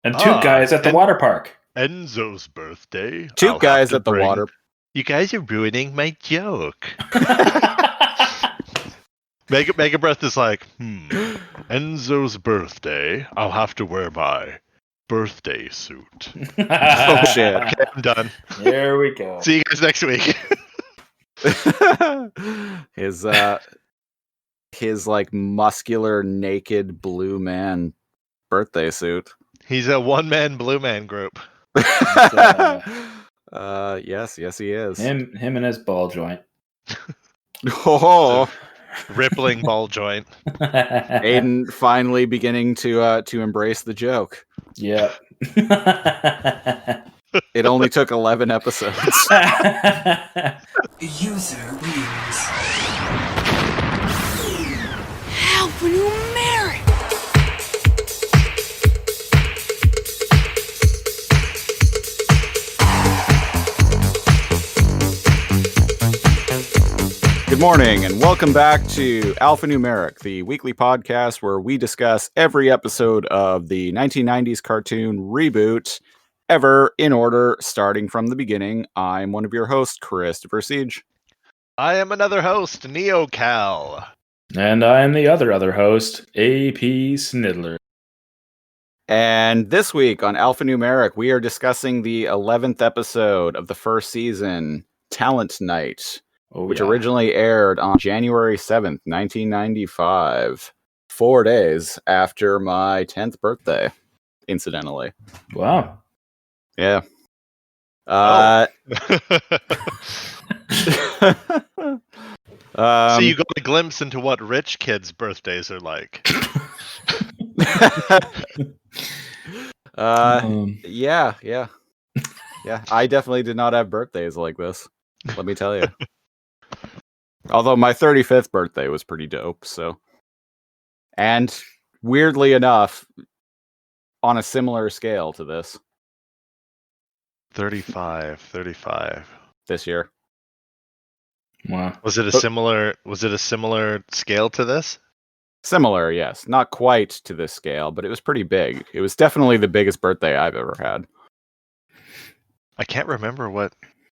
And two guys at the water park. Enzo's birthday. Two guys at the water. You guys are ruining my joke. Mega Breath is like, Enzo's birthday. I'll have to wear my birthday suit. Oh shit! Okay, I'm done. There we go. See you guys next week. his like muscular naked blue man birthday suit. He's a one-man blue man group. Yes, he is. Him and his ball joint. Oh, rippling ball joint. Aiden finally beginning to embrace the joke. Yeah. It only took 11 episodes. User wins. Alphanumeric. Good morning, and welcome back to Alphanumeric, the weekly podcast where we discuss every episode of the 1990s cartoon ReBoot, ever in order, starting from the beginning. I'm one of your hosts, Christopher Siege. I am another host, NeoCal. And I am the other host, AP Snidler. And this week on Alphanumeric, we are discussing the 11th episode of the first season, Talent Night, which originally aired on January 7th, 1995, 4 days after my 10th birthday, incidentally. Wow. Yeah. So you got a glimpse into what rich kids' birthdays are like. Yeah. I definitely did not have birthdays like this, let me tell you. Although my 35th birthday was pretty dope, so. And weirdly enough, on a similar scale to this. 35. This year. Wow. Was it a similar scale to this? Similar, yes. Not quite to this scale, but it was pretty big. It was definitely the biggest birthday I've ever had. I can't remember what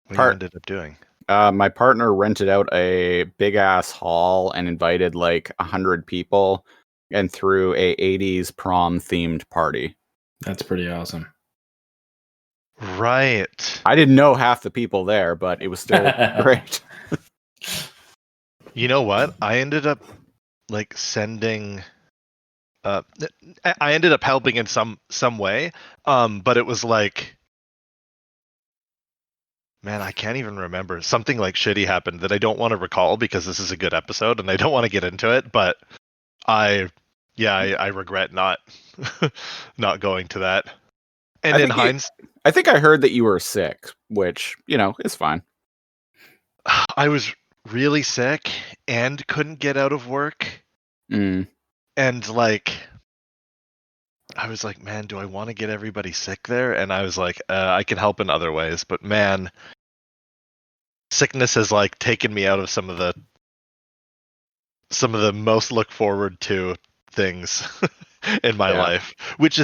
we ended up doing. My partner rented out a big ass hall and invited like 100 people and threw a 80s prom themed party. That's pretty awesome. Right. I didn't know half the people there, but it was still great. You know what? I ended up like sending I ended up helping in some way. But it was like, man, I can't even remember. Something like shitty happened that I don't want to recall because this is a good episode and I don't want to get into it, but I regret not not going to that. And in hindsight, I think I heard that you were sick, which, is fine. I was really sick and couldn't get out of work. And like, I was like, man, do I want to get everybody sick there? And I was like, I can help in other ways, but man, sickness has like taken me out of some of the most look forward to things in my life, which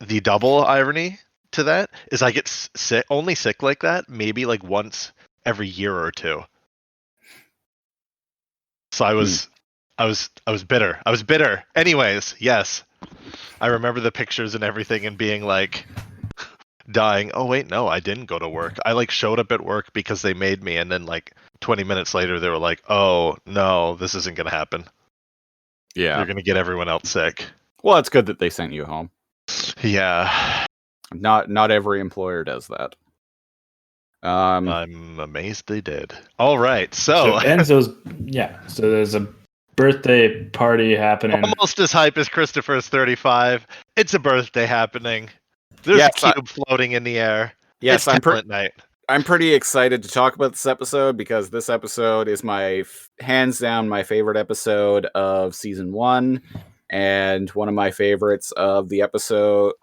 the double irony to that is I get sick like that maybe like once every year or two. So I was bitter. I was bitter. Anyways, yes. I remember the pictures and everything and being like dying. Oh wait, no, I didn't go to work. I like showed up at work because they made me, and then like 20 minutes later they were like, "Oh, no, this isn't going to happen." Yeah. You're going to get everyone else sick. Well, it's good that they sent you home. Yeah. Not every employer does that. I'm amazed they did. All right, so Enzo's so there's a birthday party happening. Almost as hype as Christopher's 35. It's a birthday happening. There's a cube floating in the air. Yes, it's Talent Night. I'm pretty excited to talk about this episode because this episode is my hands down my favorite episode of season 1 and one of my favorites of the episode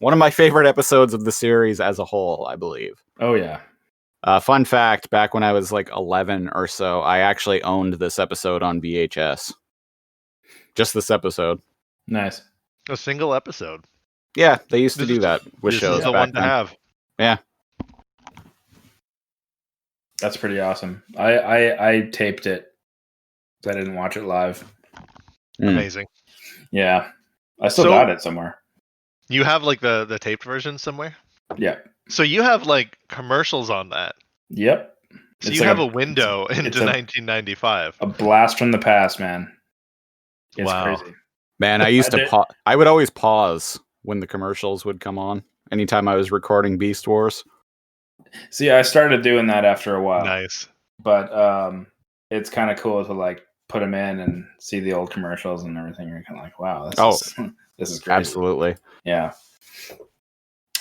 one of my favorite episodes of the series as a whole, I believe. Oh yeah. Fun fact, back when I was like 11 or so, I actually owned this episode on VHS. Just this episode. Nice. A single episode. Yeah, they used to do that with This shows is the back one to then. have. Yeah. That's pretty awesome. I taped it. I didn't watch it live. Amazing. Yeah. I still got it somewhere. You have like the taped version somewhere? Yeah. So you have like commercials on that. Yep. So It's you like have a window into it's 1995. A blast from the past, man. It's Wow. crazy. Man, I used to I would always pause when the commercials would come on anytime I was recording Beast Wars. See, I started doing that after a while. Nice. But it's kind of cool to like put them in and see the old commercials and everything. You're kind of like, wow, this is crazy. Absolutely. Yeah.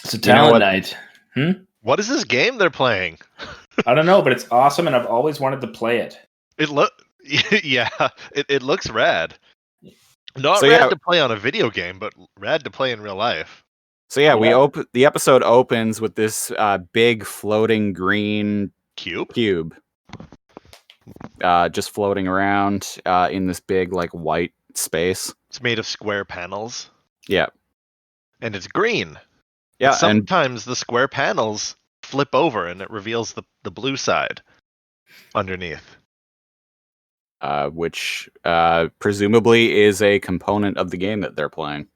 It's a talent night. What is this game they're playing? I don't know, but it's awesome, and I've always wanted to play it. It looks rad. Not rad to play on a video game, but rad to play in real life. So yeah, the episode opens with this big floating green cube, just floating around in this big like white space. It's made of square panels. Yeah, and it's green. Yeah, but sometimes the square panels flip over, and it reveals the blue side underneath. Which presumably is a component of the game that they're playing.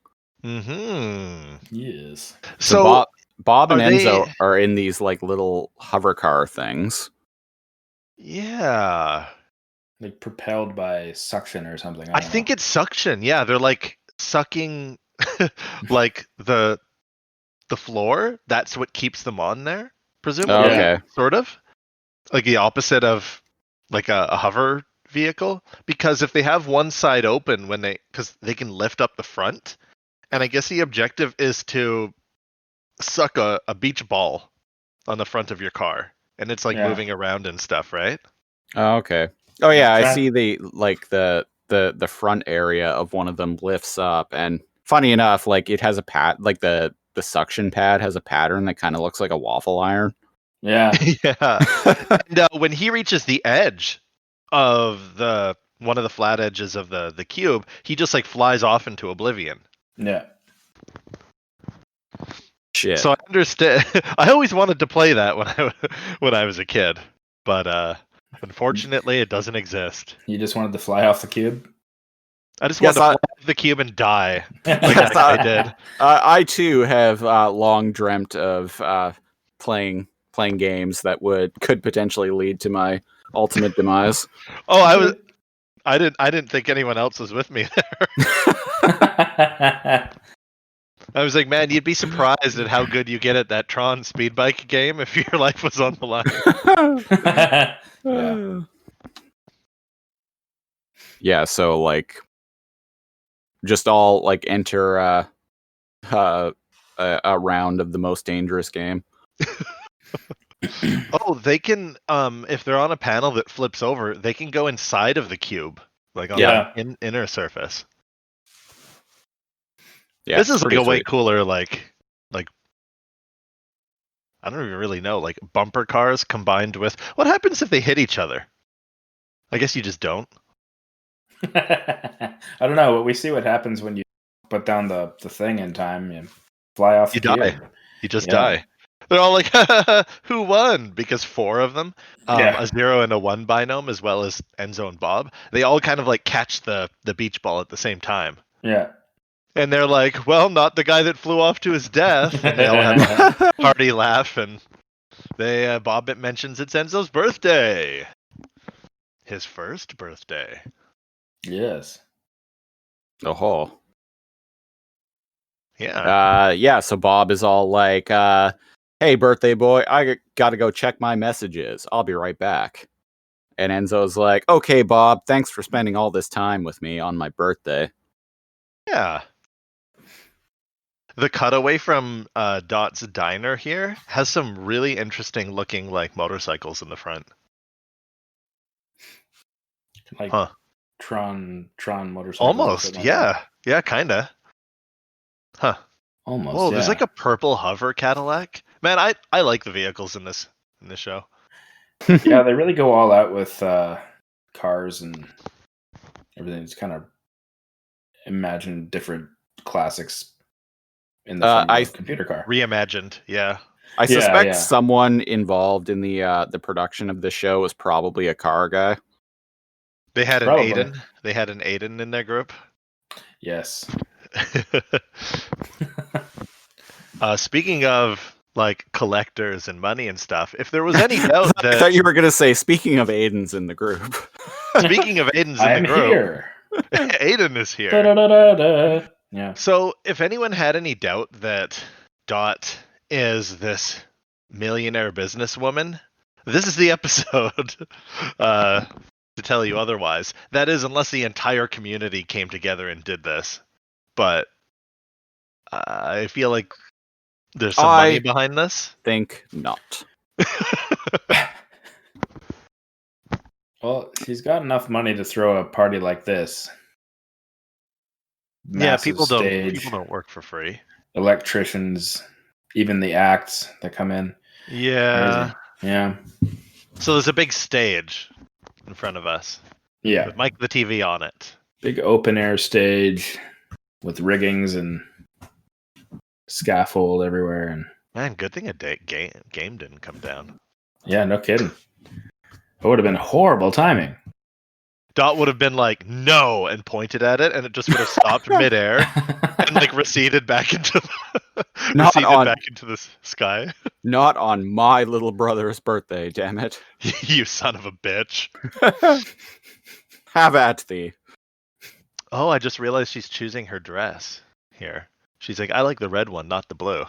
Mm-hmm. Yes. So Bob and Enzo are in these like little hover car things. Yeah. Like propelled by suction or something. I think it's suction. Yeah, they're like sucking like the floor. That's what keeps them on there, presumably. Oh, okay. Sort of. Like the opposite of like a hover vehicle, because if they have one side open because they can lift up the front, and I guess the objective is to suck a beach ball on the front of your car, and it's like moving around and stuff, right? Oh, okay. Oh yeah, I see the front area of one of them lifts up, and funny enough, like it has a like the suction pad has a pattern that kind of looks like a waffle iron. Yeah. Yeah. And when he reaches the edge of one of the flat edges of the cube, he just like flies off into oblivion. Yeah. Shit. So I understand. I always wanted to play that when I was a kid, but unfortunately, it doesn't exist. You just wanted to fly off the cube? I just wanted to fly off the cube and die. Like I did. I too have long dreamt of playing games that could potentially lead to my ultimate demise. Oh, I didn't think anyone else was with me there. I was like, man, you'd be surprised at how good you get at that Tron speed bike game if your life was on the line. Yeah. Yeah, so like just all like enter a round of the most dangerous game. Oh, they can if they're on a panel that flips over, they can go inside of the cube, like on the inner surface. Yeah, this is like a way cooler, like I don't even really know, like bumper cars combined with what happens if they hit each other? I guess you just don't. I don't know, but we see what happens when you put down the thing in time. You fly off. You die. You just die. They're all like, who won? Because four of them, a 0 and a 1 binom, as well as Enzo and Bob, they all kind of like catch the beach ball at the same time. Yeah. And they're like, well, not the guy that flew off to his death. And they all have a hearty laugh. And Bob mentions it's Enzo's birthday. His first birthday. Yes. Oh. Yeah. Yeah, so Bob is all like, hey, birthday boy, I gotta go check my messages. I'll be right back. And Enzo's like, okay, Bob, thanks for spending all this time with me on my birthday. Yeah. The cutaway from Dot's diner here has some really interesting looking like motorcycles in the front. Like Tron motorcycles. Almost, yeah. Yeah, kinda. Huh. Almost. Whoa, there's like a purple hover Cadillac. Man, I like the vehicles in this show. Yeah, they really go all out with cars and everything. It's kind of imagine different classics in the form of a computer car. Reimagined, yeah. I suspect someone involved in the production of the show was probably a car guy. They had an Aiden. They had an Aiden in their group. Yes. Speaking of like collectors and money and stuff, if there was any doubt that I thought you were going to say, speaking of Aiden's in the group. Speaking of Aiden's in the group, here. Aiden is here. Da-da-da-da-da. Yeah. So if anyone had any doubt that Dot is this millionaire businesswoman, this is the episode to tell you otherwise. That is, unless the entire community came together and did this. But I feel like there's some money behind this. Think not. Well, she's got enough money to throw a party like this. Massive people don't work for free. Electricians, even the acts that come in. Yeah. Crazy. Yeah. So there's a big stage in front of us. Yeah. With Mike the TV on it. Big open air stage with riggings and scaffold everywhere. And man, good thing a game didn't come down. Yeah, no kidding. It would have been horrible timing. Dot would have been like, no, and pointed at it, and it just would have stopped midair and like receded back into the sky. Not on my little brother's birthday, damn it. You son of a bitch. Have at thee. Oh, I just realized she's choosing her dress here. She's like, I like the red one, not the blue.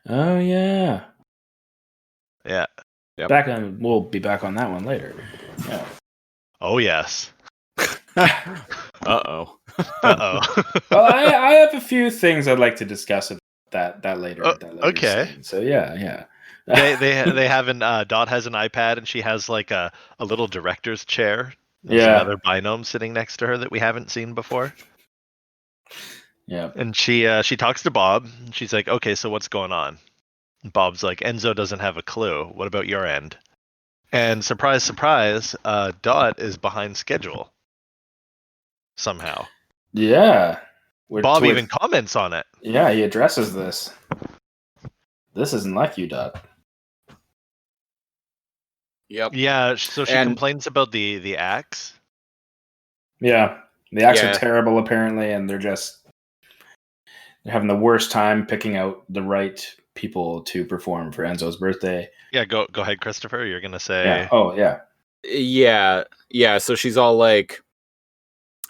Oh, yeah. Yeah. Yep. We'll be back on that one later. Yeah. Oh, yes. Uh-oh. Uh-oh. Well, I have a few things I'd like to discuss about that later. Okay. Scene. So, yeah. they have Dot has an iPad, and she has like a little director's chair. There's another binome sitting next to her that we haven't seen before. Yeah. And she talks to Bob. And she's like, okay, so what's going on? And Bob's like, Enzo doesn't have a clue. What about your end? And surprise, surprise, Dot is behind schedule. Somehow. Yeah. Bob even comments on it. Yeah, he addresses this. This isn't like you, Dot. Yep. Yeah, so she complains about the axe. Yeah. The acts are terrible, apparently, and they're having the worst time picking out the right people to perform for Enzo's birthday. Yeah, go ahead, Christopher. You're gonna say. Yeah. Oh, yeah. Yeah. So she's all like,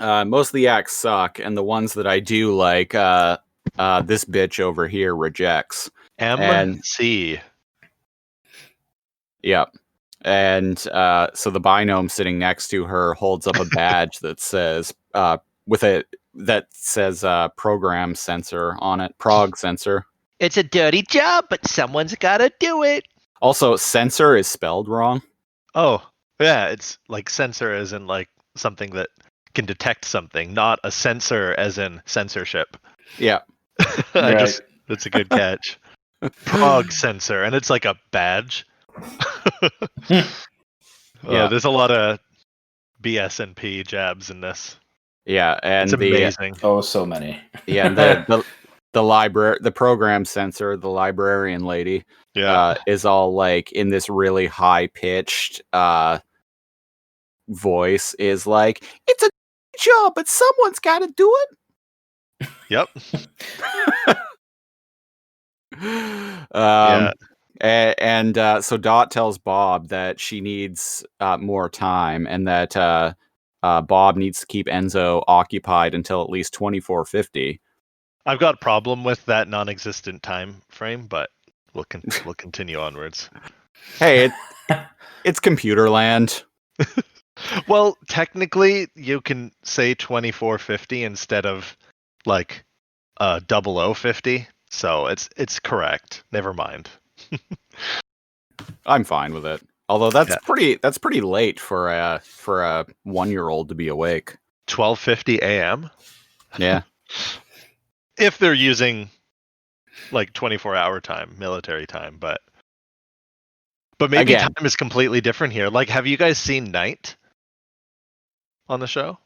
most of the acts suck, and the ones that I do like, this bitch over here rejects. MC. Yep. And so the binome sitting next to her holds up a badge that says program sensor on it, prog sensor. It's a dirty job, but someone's gotta do it. Also, sensor is spelled wrong. Oh, yeah, it's like sensor as in like something that can detect something, not a censor as in censorship. Yeah. That's a good catch. Prog sensor, and it's like a badge. Yeah, there's a lot of BSNP jabs in this. Yeah, and it's amazing. So many. Yeah, and the library, the program sensor, the librarian lady, is all like in this really high pitched voice, is like, it's a job, but someone's got to do it. Yep. And so Dot tells Bob that she needs more time, and that Bob needs to keep Enzo occupied until at least 2450. I've got a problem with that non-existent time frame, but we'll continue onwards. Hey, it's computer land. Well, technically, you can say 2450 instead of like 0050, so it's correct. Never mind. I'm fine with it. Although that's pretty late for a 1-year-old to be awake. 12:50 a.m. Yeah. If they're using like 24-hour time, military time, but maybe time is completely different here. Like, have you guys seen Night on the show?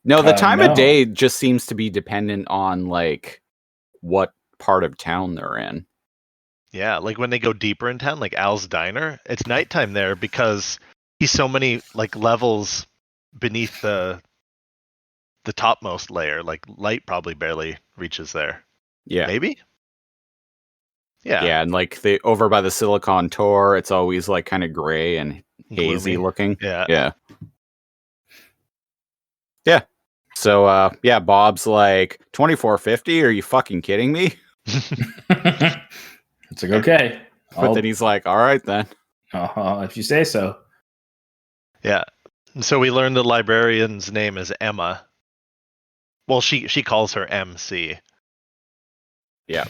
No, the time of day just seems to be dependent on like what part of town they're in. Yeah, like when they go deeper in town, like Al's Diner, it's nighttime there because he's so many like levels beneath the topmost layer. Like light probably barely reaches there. Yeah. Maybe? Yeah. Yeah, and like over by the Silicon Tor, it's always like kind of gray and hazy Gloomy. looking. Yeah. Yeah. Yeah. So yeah, Bob's like, $24.50? Are you fucking kidding me? It's like, okay. But then he's like, all right then. If you say so. Yeah. And so we learned the librarian's name is Emma. Well, she calls her MC. Yeah.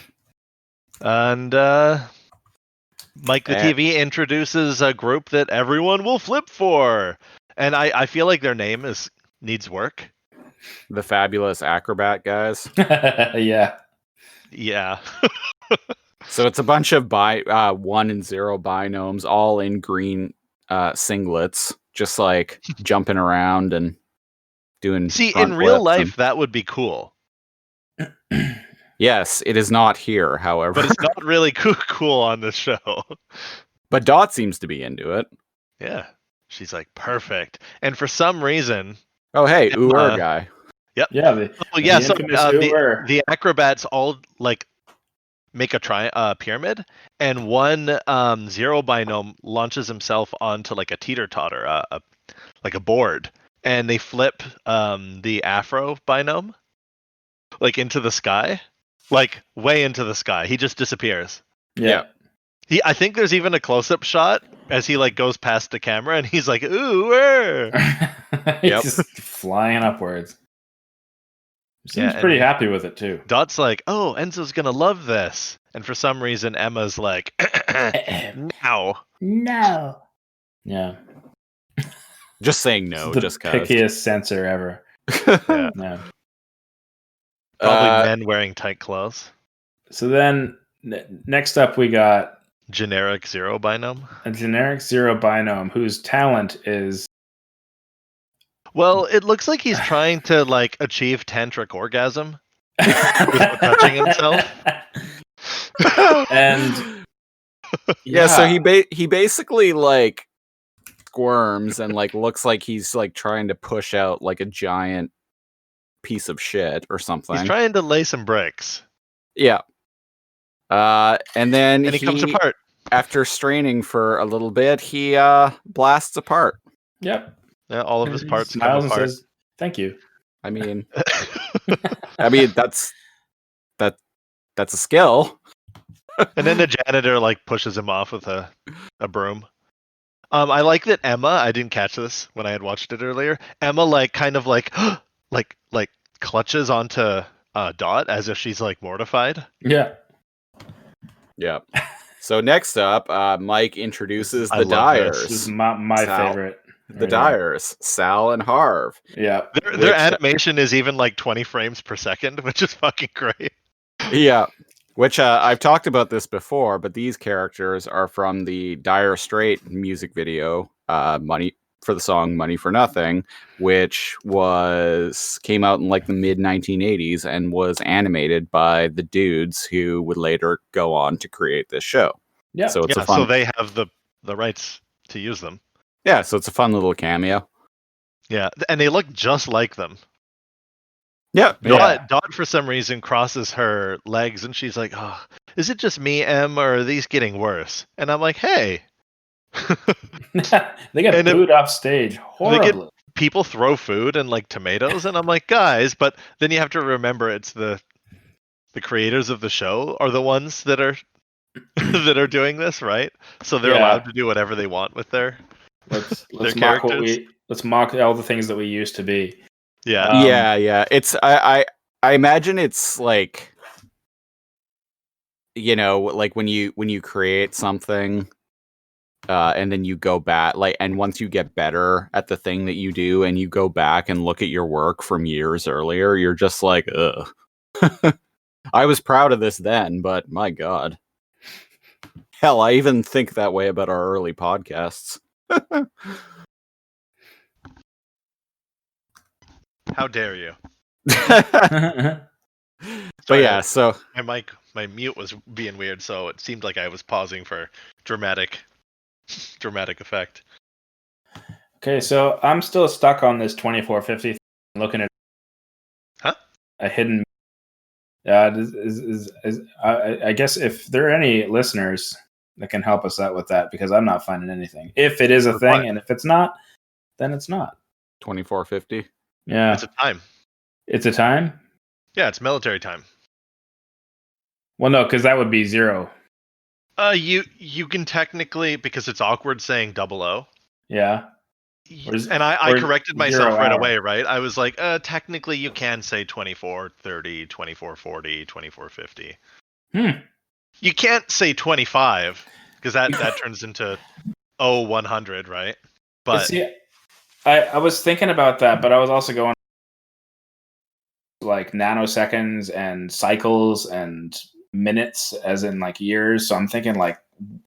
And Mike the TV introduces a group that everyone will flip for. And I feel like their name needs work. The Fabulous Acrobat Guys. Yeah. Yeah. So it's a bunch of 1 and 0 binomes, all in green singlets, just like jumping around and doing. See, in real life, that would be cool. Yes, it is not here, however. But it's not really cool on this show. But Dot seems to be into it. Yeah. She's like, perfect. And for some reason... Oh, hey, Ur guy. Yep. Yeah. The acrobats all like make a pyramid, and one 0 binome launches himself onto like a teeter-totter, like a board, and they flip the Afro binome like into the sky, like way into the sky. He just disappears. Yeah. I think there's even a close-up shot as he like goes past the camera, and he's like, "Ooh!" He's just flying upwards. Seems pretty happy with it too. Dot's like, "Oh, Enzo's gonna love this," and for some reason, Emma's like, "No." Yeah. Just saying no. The just pickiest censor ever. Yeah. Probably men wearing tight clothes. So then, next up, we got generic 0 binome. A generic 0 binome whose talent is. Well, it looks like he's trying to like achieve tantric orgasm with touching himself. And so he basically like squirms and like looks like he's like trying to push out like a giant piece of shit or something. He's trying to lay some bricks. Yeah. And then he comes apart. After straining for a little bit, he blasts apart. Yep. Yeah, all of his parts smiles come apart. And says, "Thank you." I mean, that's a skill. And then the janitor like pushes him off with a broom. I like that Emma. I didn't catch this when I had watched it earlier. Emma like kind of like like clutches onto Dot as if she's like mortified. Yeah. Yeah. So next up, Mike introduces the Dyers. This is my favorite. The Dyers, Sal and Harv. Yeah. Their animation is even like 20 frames per second, which is fucking great. Yeah. Which I've talked about this before, but these characters are from the Dire Straits music video, Money for the song Money for Nothing, which came out in like the mid 1980s and was animated by the dudes who would later go on to create this show. Yeah. So it's so they have the rights to use them. Yeah, so it's a fun little cameo. Yeah, and they look just like them. Yeah. Dot for some reason crosses her legs and she's like, "Oh, is it just me, Em, or are these getting worse?" And I'm like, "Hey." They get booed off stage horribly. People throw food and like tomatoes, and I'm like, guys, but then you have to remember it's the creators of the show are the ones that are that are doing this, right? So they're allowed to do whatever they want with their characters. Let's mock all the things that we used to be. Yeah. Yeah. It's I imagine it's like, you know, like when you create something, and then you go back, like, and once you get better at the thing that you do, and you go back and look at your work from years earlier, you're just like, ugh. I was proud of this then, but my God. Hell, I even think that way about our early podcasts. How dare you? But Sorry, yeah, so my mute was being weird, so it seemed like I was pausing for dramatic effect. Okay, so I'm still stuck on this 2450 looking at a hidden. I guess if there are any listeners that can help us out with that, because I'm not finding anything. If it is a thing, and if it's not, then it's not. 2450. Yeah, It's a time. It's a time. Yeah, it's military time. Well, no, because that would be 0. You can technically, because it's awkward saying 00. Yeah. And I corrected myself right away, right? I was like, technically you can say 2430, 2440, 2450. You can't say 25, because that turns into 100, right? But see, I was thinking about that, but I was also going like nanoseconds and cycles and minutes as in like years. So I'm thinking like,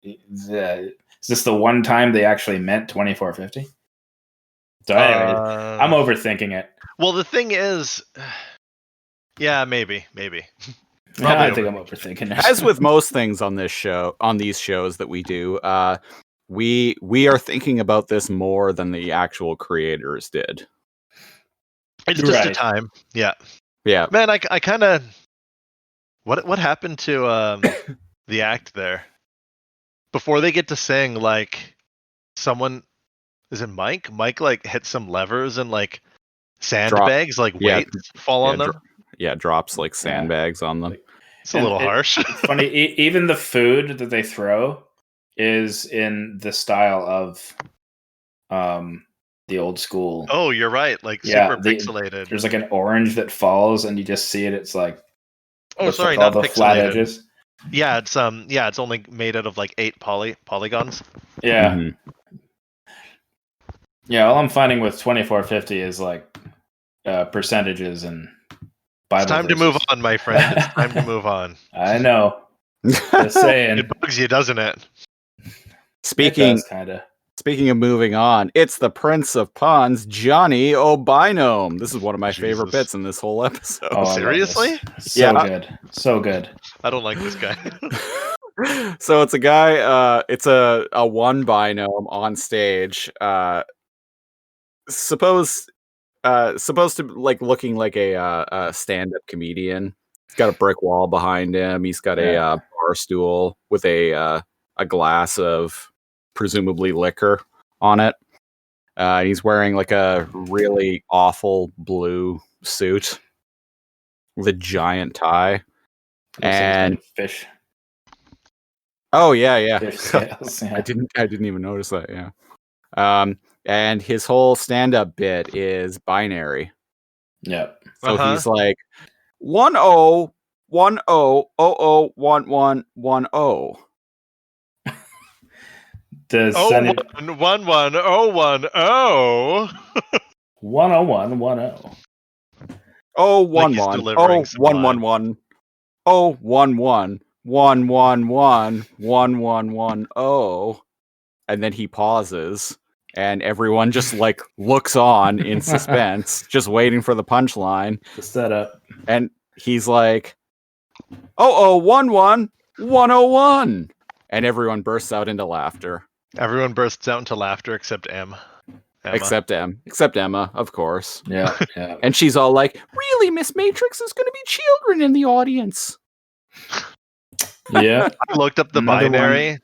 is this the one time they actually meant 2450? So anyway, I'm overthinking it. Well, the thing is, yeah, maybe. Yeah, I think I'm overthinking it. As with most things on this show, on these shows that we do, we are thinking about this more than the actual creators did. It's just a time. Yeah. Man, I kind of what happened to the act there? Before they get to sing, like someone, is it Mike? Mike like hits some levers and like sandbags, like weights fall on them. Drops like sandbags on them. It's a little harsh. It's funny. Even the food that they throw is in the style of the old school. Oh, you're right. Like super pixelated. There's like an orange that falls, and you just see it. It's like sorry, not all the flat edges. Yeah, it's only made out of like 8 polygons. Yeah. Mm-hmm. Yeah, all I'm finding with 2450 is like percentages and Bible It's time verses. to move on, my friend. It's time to move on. I know. Just saying. It bugs you, doesn't it? Speaking of moving on, it's the Prince of Puns, Johnny O'Bynome. This is one of my favorite bits in this whole episode. Oh, seriously? So good. I don't like this guy. So it's a guy, it's a one binome on stage, supposed to like looking like a stand-up comedian. He's got a brick wall behind him. He's got a bar stool with a glass of presumably liquor on it. He's wearing like a really awful blue suit with a giant tie. And fish. Oh yeah. Fish scales, yeah. I didn't even notice that. Yeah. And his whole stand-up bit is binary. Yep. So he's like 10 10 00 11 10. Does 1 1 1 0 1 0 101 10. Oh 1 1 oh 1 1 1 oh 1 1 1 1 1 1 1 1 0, and then he pauses, and everyone just like looks on in suspense, just waiting for the punchline. The setup. And he's like, 0011 101, and everyone bursts out into laughter. Everyone bursts out into laughter except Emma. Except Emma, of course. Yeah. And she's all like, really, Miss Matrix, is going to be children in the audience. Yeah. I looked up the binary,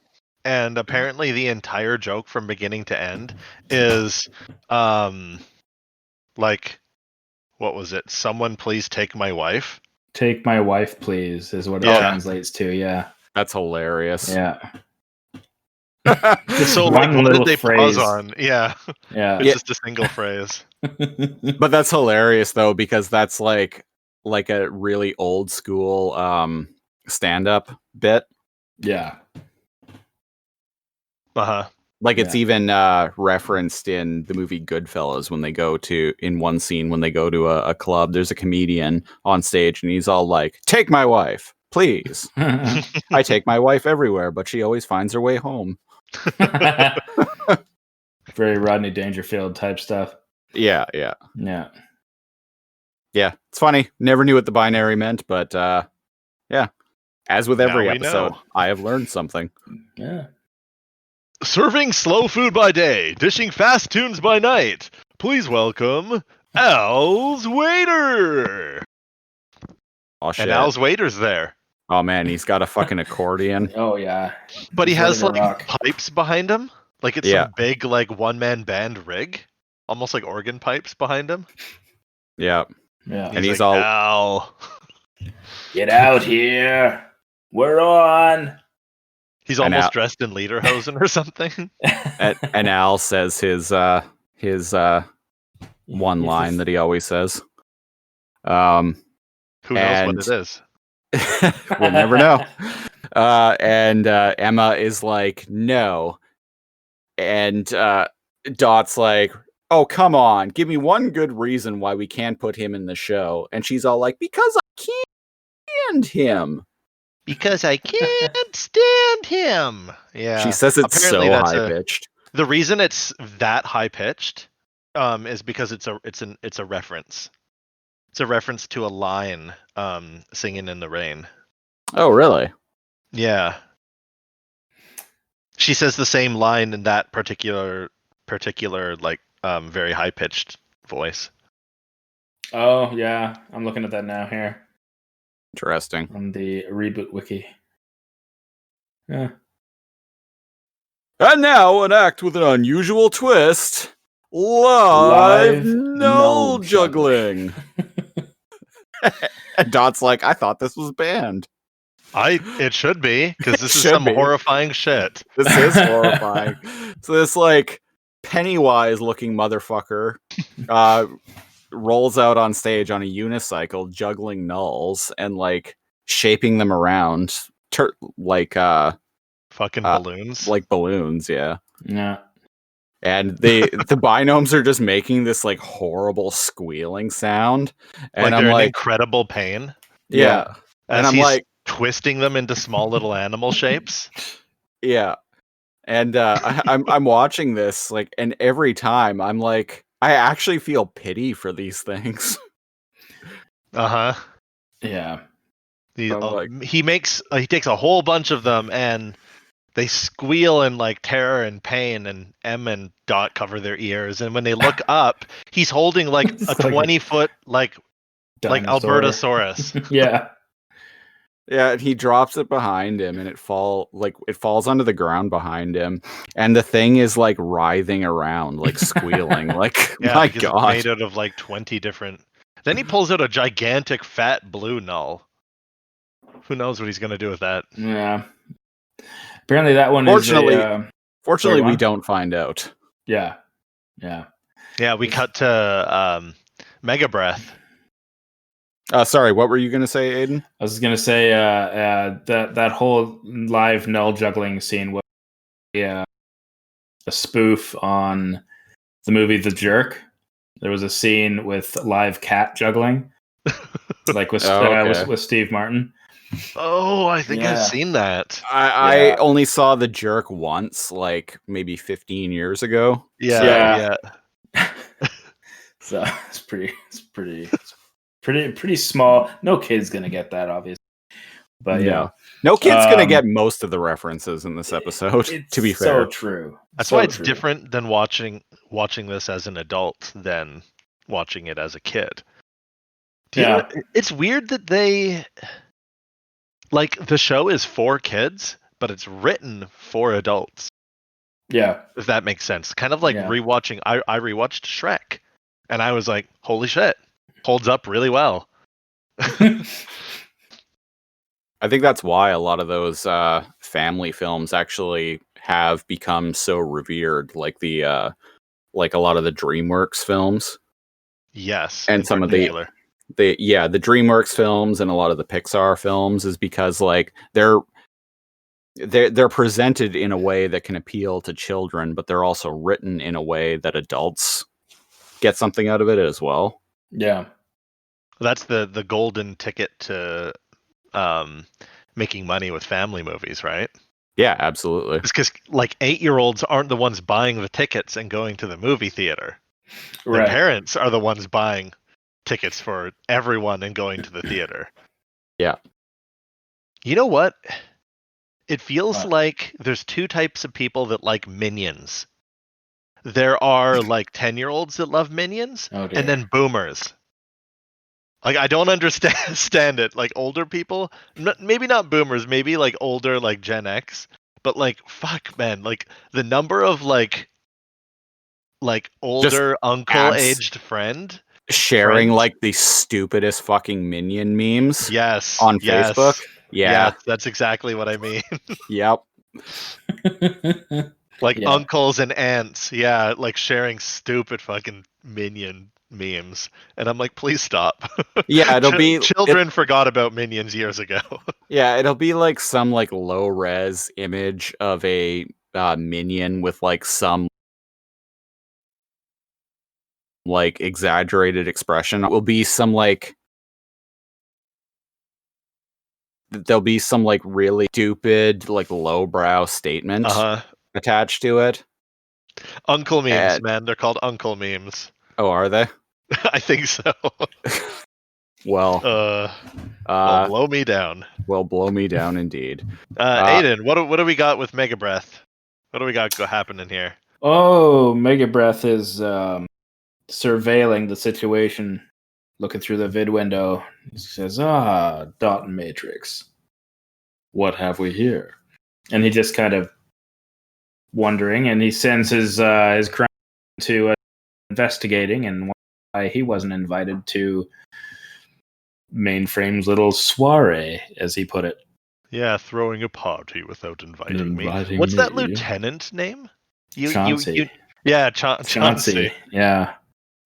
and apparently the entire joke from beginning to end is like, what was it? Someone please take my wife. Take my wife, please, is what it translates to. Yeah. That's hilarious. Yeah. So like, what did they pause on? Yeah. It's just a single phrase. But that's hilarious though, because that's like a really old school stand-up bit. Yeah. Like it's even referenced in the movie Goodfellas when they go to, in one scene when they go to a club, there's a comedian on stage and he's all like, take my wife, please. I take my wife everywhere, but she always finds her way home. Very Rodney Dangerfield type stuff. Yeah. Yeah, it's funny. Never knew what the binary meant, but yeah. As with every episode, I have learned something. Yeah. Serving slow food by day, dishing fast tunes by night. Please welcome Al's Waiter. Oh shit! And Al's Waiter's there. Oh man, he's got a fucking accordion. Oh yeah. But he has like rock. pipes behind him. Like it's some big like one-man band rig. Almost like organ pipes behind him. Yeah. Yeah. And he's like, all Al. Get out here. We're on. He's almost dressed in lederhosen or something. And Al says his one line that he always says. Who knows what it is? We'll never know. And Emma is like, no. And Dot's like, oh, come on. Give me one good reason why we can't put him in the show. And she's all like, because I can't stand him. Because I can't stand him. Yeah. She says it's apparently so high-pitched. The reason it's that high-pitched is because it's a reference. It's a reference to a line singing in the rain. Oh, really? Yeah. She says the same line in that particular like very high-pitched voice. Oh, yeah. I'm looking at that now here. Interesting. On the ReBoot wiki. Yeah. And now an act with an unusual twist. Live null juggling. And Dot's like, I thought this was banned. It should be, because this is some horrifying shit. This is horrifying. So this like Pennywise looking motherfucker rolls out on stage on a unicycle juggling nulls and like shaping them around like fucking balloons. Like balloons, yeah. Yeah. And the binomes are just making this like horrible squealing sound. And like I'm they're like in incredible pain. Yeah. And I'm like twisting them into small little animal shapes. Yeah. And I'm watching this like, and every time I'm like, I actually feel pity for these things. Uh-huh. Yeah. He takes a whole bunch of them and they squeal in like terror and pain, and Em and Dot cover their ears, and when they look up, he's holding like a 20-foot like Albertosaurus. Yeah. Yeah, and he drops it behind him, and it falls onto the ground behind him, and the thing is like writhing around, like squealing, like my God, it's made out of like 20 different. Then he pulls out a gigantic fat blue null. Who knows what he's gonna do with that? Yeah. Apparently, that one Fortunately, we don't find out. Yeah. Yeah. Yeah, we cut to Mega Breath. Sorry, what were you going to say, Aiden? I was going to say that whole live null juggling scene was a spoof on the movie The Jerk. There was a scene with live cat juggling, like with Steve Martin. Oh, I think I've seen that. I only saw The Jerk once, like maybe 15 years ago. Yeah. So it's pretty small. No kid's gonna get that, obviously. But yeah, no kid's gonna get most of the references in this episode. To be fair, so true. That's why it's different than watching this as an adult than watching it as a kid. It's weird that they like the show is for kids, but it's written for adults. Yeah, if that makes sense. Kind of like rewatching. I rewatched Shrek, and I was like, "Holy shit, holds up really well." I think that's why a lot of those family films actually have become so revered, like the like a lot of the DreamWorks films. Yes, and some particular. of the DreamWorks films and a lot of the Pixar films is because like they're presented in a way that can appeal to children, but they're also written in a way that adults get something out of it as well. Yeah, that's the golden ticket to making money with family movies, right? Yeah, absolutely. It's because like 8-year-olds aren't the ones buying the tickets and going to the movie theater. Their parents are the ones buying tickets for everyone and going to the theater. Yeah. You know what? It feels What? like there's two types of people that like Minions. There are like 10-year-olds that love Minions, Oh, dear. and then boomers. Like, I don't understand it. Like, older people, maybe not boomers, maybe like older, like Gen X. But like, fuck, man, like the number of like older uncle-aged friend sharing friends. like the stupidest fucking Minion memes. Yes. On yes, Facebook. Yeah. Yes, that's exactly what I mean. Yep. Like Yeah. uncles and aunts, yeah, like sharing stupid fucking Minion memes, and I'm like, please stop. Yeah, it'll be children forgot about Minions years ago. Yeah, it'll be like some like low res image of a Minion with like some like exaggerated expression. It will be some like there'll be some like really stupid like lowbrow statement attached to it. Uncle memes, man, they're called uncle memes. Oh, are they? I think so. Well, blow me down. Well, blow me down indeed. Aiden, what do we got with Mega Breath? What do we got happening here? Oh, Mega Breath is surveilling the situation, looking through the vid window. He says, dot and matrix. What have we here? And he just kind of wondering, and he sends his crime to investigating, and why he wasn't invited to Mainframe's little soiree, as he put it. Yeah, throwing a party without inviting me. Inviting What's that me. lieutenant name? Chauncey. Yeah, Chauncey. Yeah.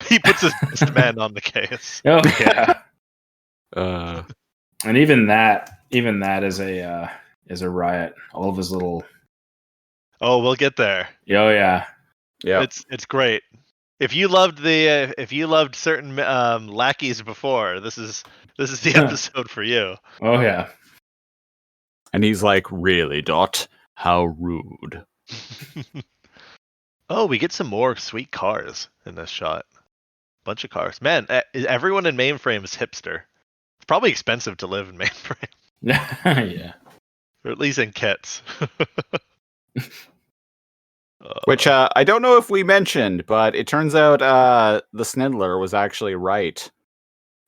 He puts his best man on the case. Oh yeah. And even that is a riot. All of his little. Oh, we'll get there. Oh yeah. Yeah. It's great. If you loved certain lackeys before, this is the episode for you. Oh yeah. And he's like, really, Dot? How rude. Oh, we get some more sweet cars in this shot. Bunch of cars. Man, everyone in Mainframe is hipster. It's probably expensive to live in Mainframe. Yeah. Or at least in kits. Which I don't know if we mentioned, but it turns out the Snidler was actually right.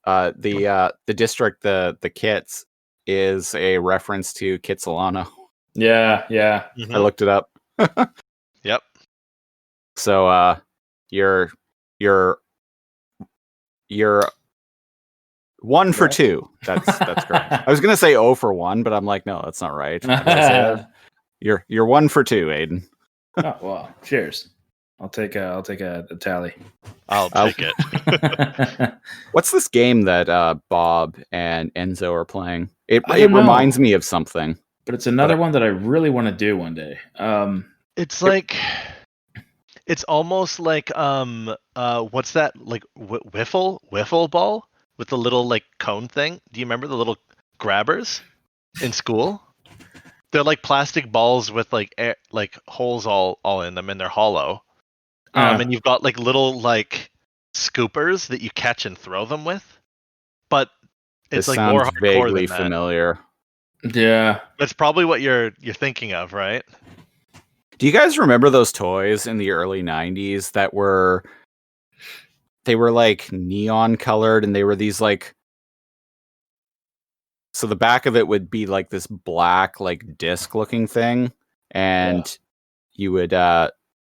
The district, the kits, is a reference to Kitsilano. Yeah. Mm-hmm. I looked it up. Yep. So you're 1 for 2. That's correct. I was gonna say 0 for 1, but I'm like, no, that's not right. You're 1 for 2, Aiden. Oh well, cheers. I'll take a tally. I'll take it. What's this game that Bob and Enzo are playing? It reminds me of something. But it's another one that I really want to do one day. It's like it's almost like what's that, like wiffle ball with the little like cone thing? Do you remember the little grabbers in school? They're like plastic balls with like air, like holes all in them, and they're hollow. And you've got like little like scoopers that you catch and throw them with. But it's this like sounds more hardcore vaguely than that. familiar. Yeah. That's probably what you're thinking of, right? Do you guys remember those toys in the early 90s that were like neon colored, and they were these like, so the back of it would be like this black like disc looking thing, and you would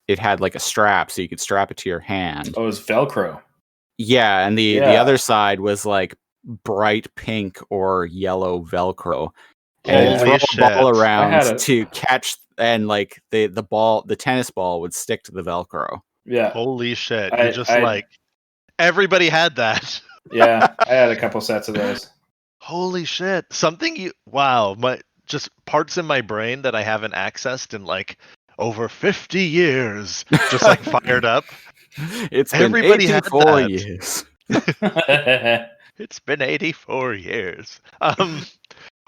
it had like a strap so you could strap it to your hand. Oh, it was Velcro. Yeah, and the other side was like bright pink or yellow Velcro. And throw a ball around to catch, and like the tennis ball would stick to the Velcro. Yeah. Holy shit. Like everybody had that. Yeah, I had a couple sets of those. Holy shit. Just parts in my brain that I haven't accessed in like over 50 years just like fired up. It's been 84 years. It's been 84 years.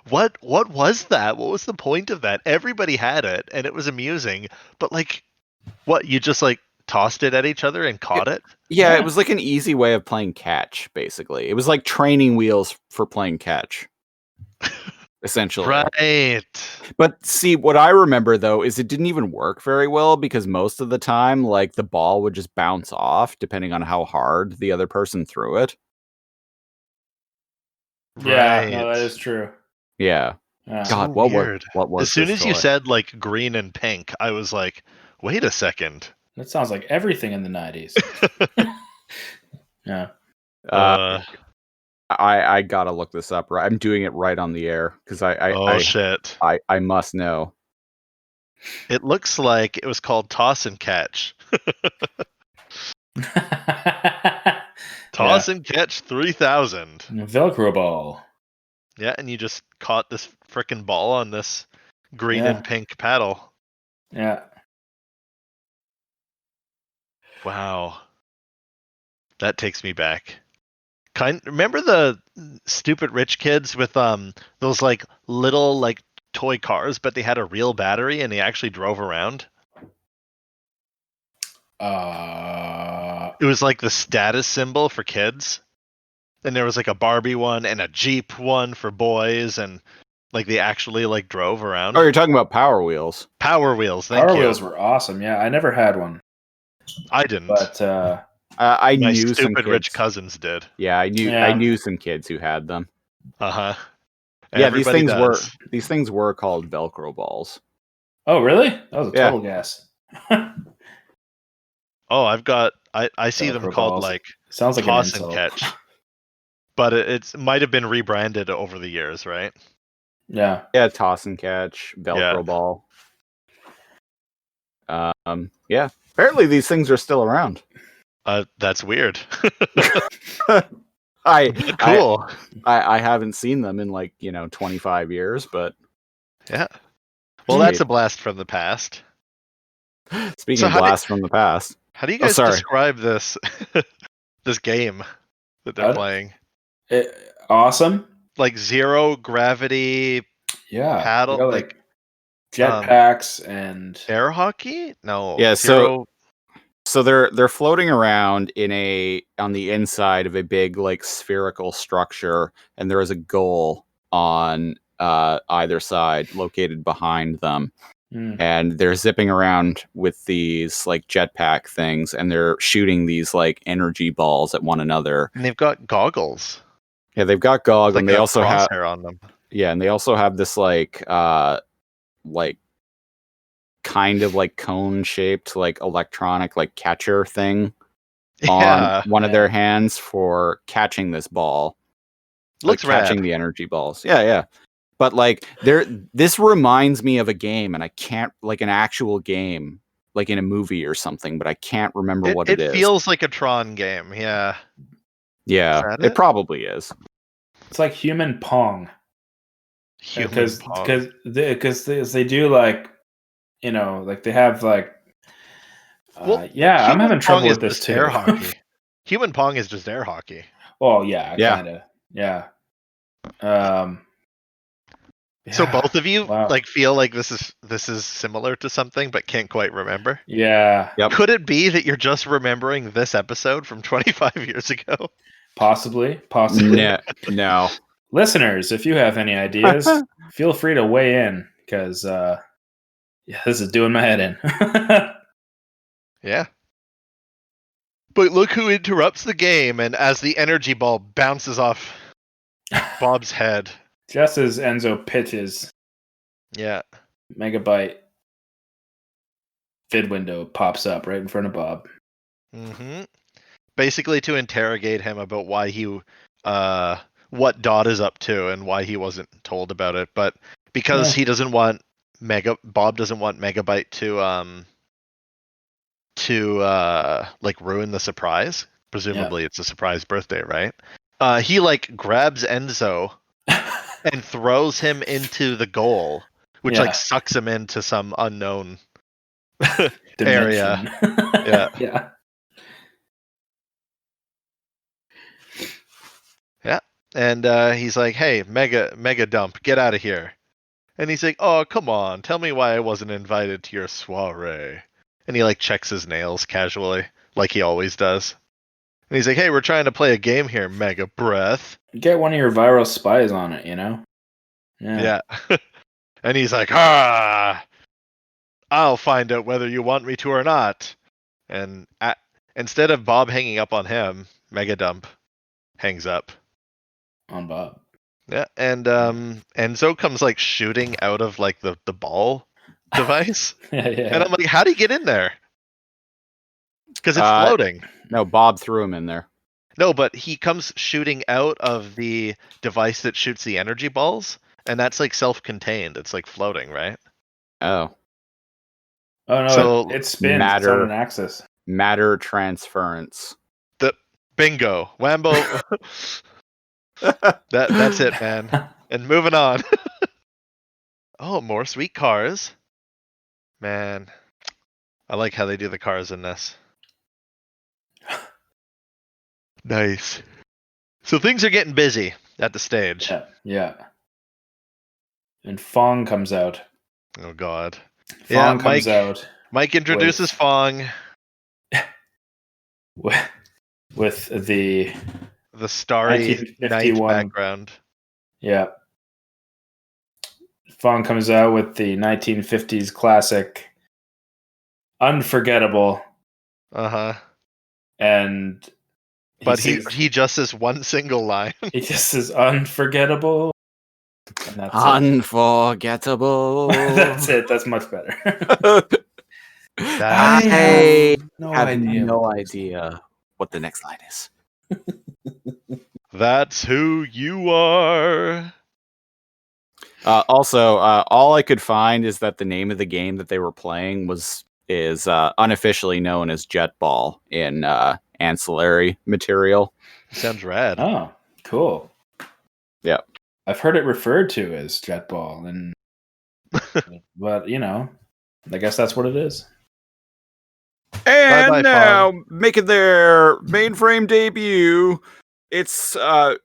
What was that? What was the point of that? Everybody had it and it was amusing, but like what, you just like tossed it at each other and caught it? Yeah, it was like an easy way of playing catch, basically. It was like training wheels for playing catch. Essentially. Right. But see, what I remember though is it didn't even work very well because most of the time, like the ball would just bounce off depending on how hard the other person threw it. Yeah, no, that is true. Yeah. God, so what weird. What was as soon as toy? you said like green and pink, I was like, wait a second. That sounds like everything in the 90s. Yeah. I gotta look this up. Right, I'm doing it right on the air because shit. I must know. It looks like it was called Toss and Catch. Toss and Catch 3000. Velcro ball. Yeah, and you just caught this frickin' ball on this green and pink paddle. Yeah. Wow. That takes me back. Remember the stupid rich kids with those like little like toy cars, but they had a real battery and they actually drove around? It was like the status symbol for kids. And there was like a Barbie one and a Jeep one for boys, and like they actually like drove around. Oh, you're talking about Power Wheels. Power Wheels, thank you. Power Wheels were awesome. Yeah, I never had one. I didn't. But I my knew some stupid rich cousins did. Yeah, I knew some kids who had them. Uh-huh. Yeah, these things were called Velcro balls. Oh, really? That was a total guess. Oh, I see Velcro them called balls. Like sounds like Toss and Catch. But it might have been rebranded over the years, right? Yeah. Yeah, Toss and Catch, Velcro ball. Yeah. Apparently these things are still around. That's weird. Cool. I haven't seen them in 25 years, but yeah. Well, that's a blast from the past. Speaking of blast from the past. How do you guys describe this this game that they're playing? Awesome. Like zero gravity paddle, like jetpacks and air hockey? No. Yeah, so they're floating around on the inside of a big spherical structure, and there is a goal on either side located behind them. And they're zipping around with these jetpack things, and they're shooting these energy balls at one another. And they've got goggles. Yeah, they've got goggles, and they also have on them. Yeah, and they also have this kind of cone shaped electronic catcher thing on one of their hands for catching this ball. Looks catching rad. The energy balls. Yeah. But this reminds me of a game, and I can't an actual game, in a movie or something, but I can't remember what it is. It feels like a Tron game, yeah. Yeah, it probably is. It's like Human Pong. Because they do they have I'm having trouble with this too. Air hockey. Human Pong is just air hockey. Oh yeah, kinda. Yeah. So both of you feel like this is similar to something but can't quite remember? Yeah. Yep. Could it be that you're just remembering this episode from 25 years ago? Possibly. No. Listeners, if you have any ideas, feel free to weigh in, because this is doing my head in. Yeah. But look who interrupts the game, and as the energy ball bounces off Bob's head. Just as Enzo pitches. Yeah. Megabyte vid window pops up right in front of Bob. Mm-hmm. Basically to interrogate him about why he what Dot is up to and why he wasn't told about it, but because he doesn't want Bob doesn't want Megabyte to ruin the surprise. Presumably it's a surprise birthday, right? He grabs Enzo and throws him into the goal, which sucks him into some unknown area. Yeah. Yeah. And he's like, "Hey, mega dump, get out of here." And he's like, "Oh, come on, tell me why I wasn't invited to your soiree." And he like checks his nails casually, like he always does. And he's like, "Hey, we're trying to play a game here, Mega Breath." Get one of your viral spies on it, you know? Yeah. And he's like, "Ah, I'll find out whether you want me to or not." And instead of Bob hanging up on him, Mega Dump hangs up on Bob. Yeah, and Enzo comes like shooting out of like the ball device. Yeah. And I'm like, how do you get in there? Because it's floating. No, Bob threw him in there. No, but he comes shooting out of the device that shoots the energy balls, and that's like self-contained. It's like floating, right? Oh. Oh no, So it spins. It's on an axis. Matter transference. Bingo. Wambo. That's it, man. And moving on. Oh, more sweet cars. Man. I like how they do the cars in this. Nice. So things are getting busy at the stage. Yeah. And Fong comes out. Oh God. Fong comes out. Mike introduces Fong. With the starry night background. Yeah. Fong comes out with the 1950s classic Unforgettable. Uh-huh. And he just says one single line. He just says unforgettable. And that's unforgettable. That's it. That's much better. I have no idea what the next line is. That's who you are. Also, all I could find is that the name of the game that they were playing is unofficially known as Jet Ball in ancillary material. Sounds rad. Oh, cool. Yeah. I've heard it referred to as Jet Ball, and but you know, I guess that's what it is. And Bye-bye, now Fong. making their mainframe debut, it's I'm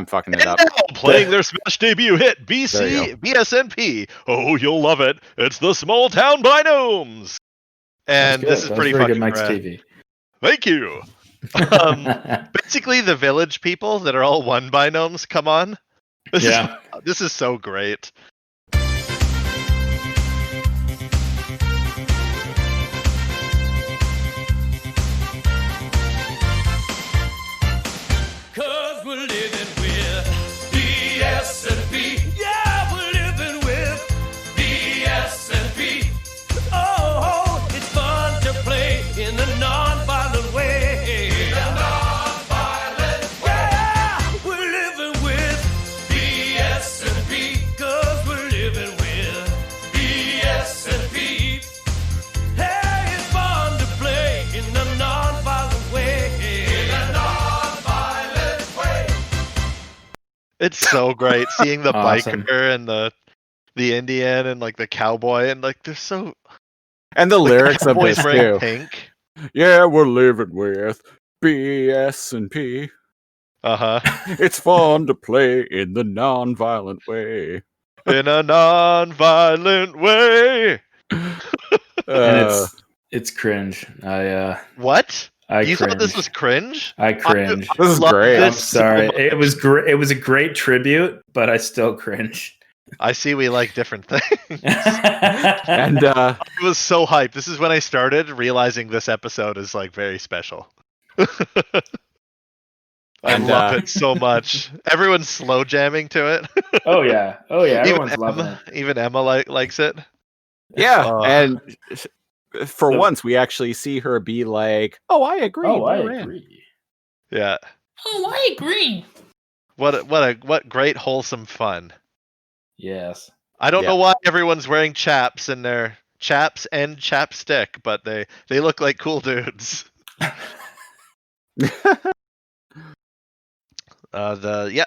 fucking it up. Now playing their smash debut hit, BSNP. Oh, you'll love it. It's the Small Town Binomes. And this is pretty fucking Mike's rad. TV. Thank you. Basically, the village people that are all one binomes come on. This is so great. Cause we're living with BSNP. Yeah, we're living with BSNP. Oh, it's fun to play in a non-violent way. In a non-violent way. Yeah, we're living with BSNP. Cause we're living with BSNP. Hey, it's fun to play in a non-violent way. In a non-violent way. It's so great seeing the Awesome. biker and the Indian and like the cowboy and like they're so. And the lyrics of Cowboy's this wearing too. pink. Yeah, we're living with BS&P. It's fun to play in the non-violent way. In a non-violent way. And it's cringe. What? You thought this was cringe? I cringe. This is great. I'm sorry. It was great. It was a great tribute, but I still cringe. I see we like different things. And I was so hyped. This is when I started realizing this episode is like very special. I love it so much. Everyone's slow jamming to it. Oh yeah. Everyone's loving it. Even Emma likes it. yeah, and for once we actually see her be like, "Oh, I agree." Oh, I agree. Yeah. Oh, I agree. What great wholesome fun. Yes. I don't know why everyone's wearing chaps and their chaps and chapstick, but they look like cool dudes.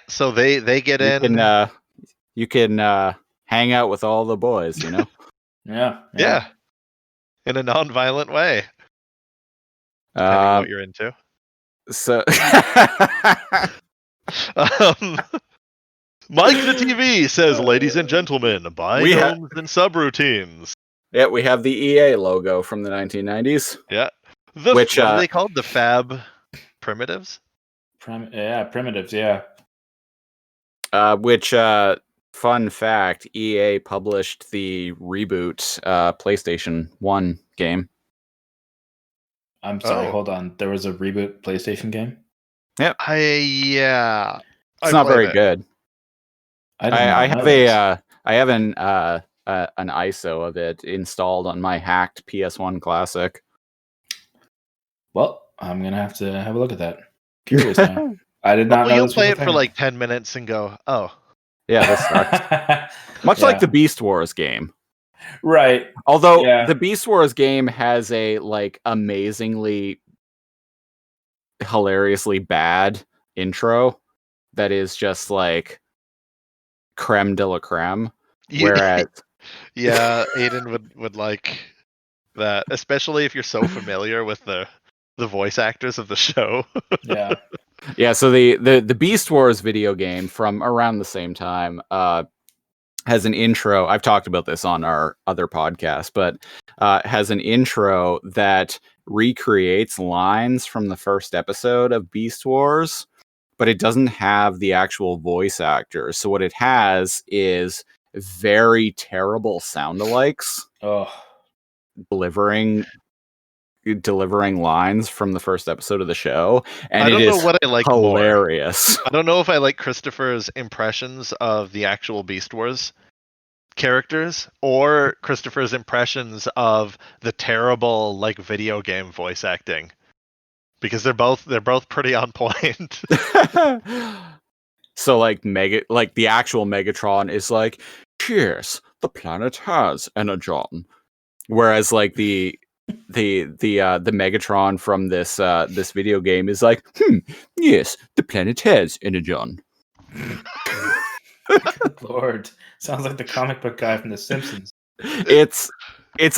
So they get in. You can hang out with all the boys, you know. Yeah. In a non-violent way. Depending on what you're into. So Mike the TV says, ladies and gentlemen, binomes and subroutines. Yeah, we have the EA logo from the 1990s. Yeah. Which, what are they called? The Fab Primitives? Primitives, yeah. Which, fun fact, EA published the ReBoot PlayStation 1 game. I'm sorry, hold on. There was a ReBoot PlayStation game? Yep. Yeah. It's not very good. I have an ISO of it installed on my hacked PS1 Classic. Well, I'm gonna have to have a look at that. Curious now. I did not know you'll this play was a it for thing. like 10 minutes and go, oh. Yeah, this sucks. Much like the Beast Wars game. Right. Although the Beast Wars game has a like amazingly hilariously bad intro that is just like creme de la creme. Whereas Aiden would like that, especially if you're so familiar with the voice actors of the show. Yeah, so the Beast Wars video game from around the same time has an intro. I've talked about this on our other podcast, but has an intro that recreates lines from the first episode of Beast Wars, but it doesn't have the actual voice actors. So what it has is very terrible sound-alikes delivering lines from the first episode of the show, and I don't know what I like hilarious. More. I don't know if I like Christopher's impressions of the actual Beast Wars characters or Christopher's impressions of the terrible like video game voice acting, because they're both pretty on point. So like the actual Megatron is like, cheers, the planet has energon, whereas like the Megatron from this video game is like, yes, the planet has energon. Good Lord, sounds like the comic book guy from The Simpsons. It's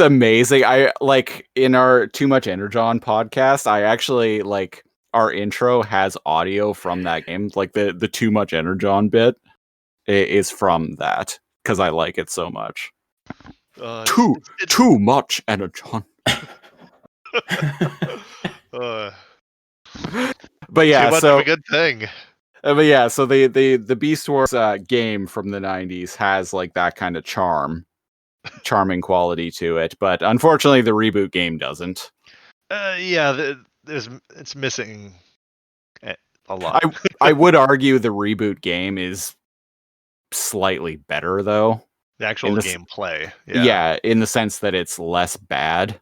amazing. I like in our Too Much Energon podcast, I actually like our intro has audio from that game. Like the Too Much Energon bit is from that because I like it so much. Too much Energon. But yeah, so a good thing. But yeah, so the Beast Wars game from the 90s has like that kind of charming quality to it, but unfortunately the ReBoot game doesn't. It's missing a lot. I would argue the ReBoot game is slightly better though. The actual gameplay. Yeah, in the sense that it's less bad.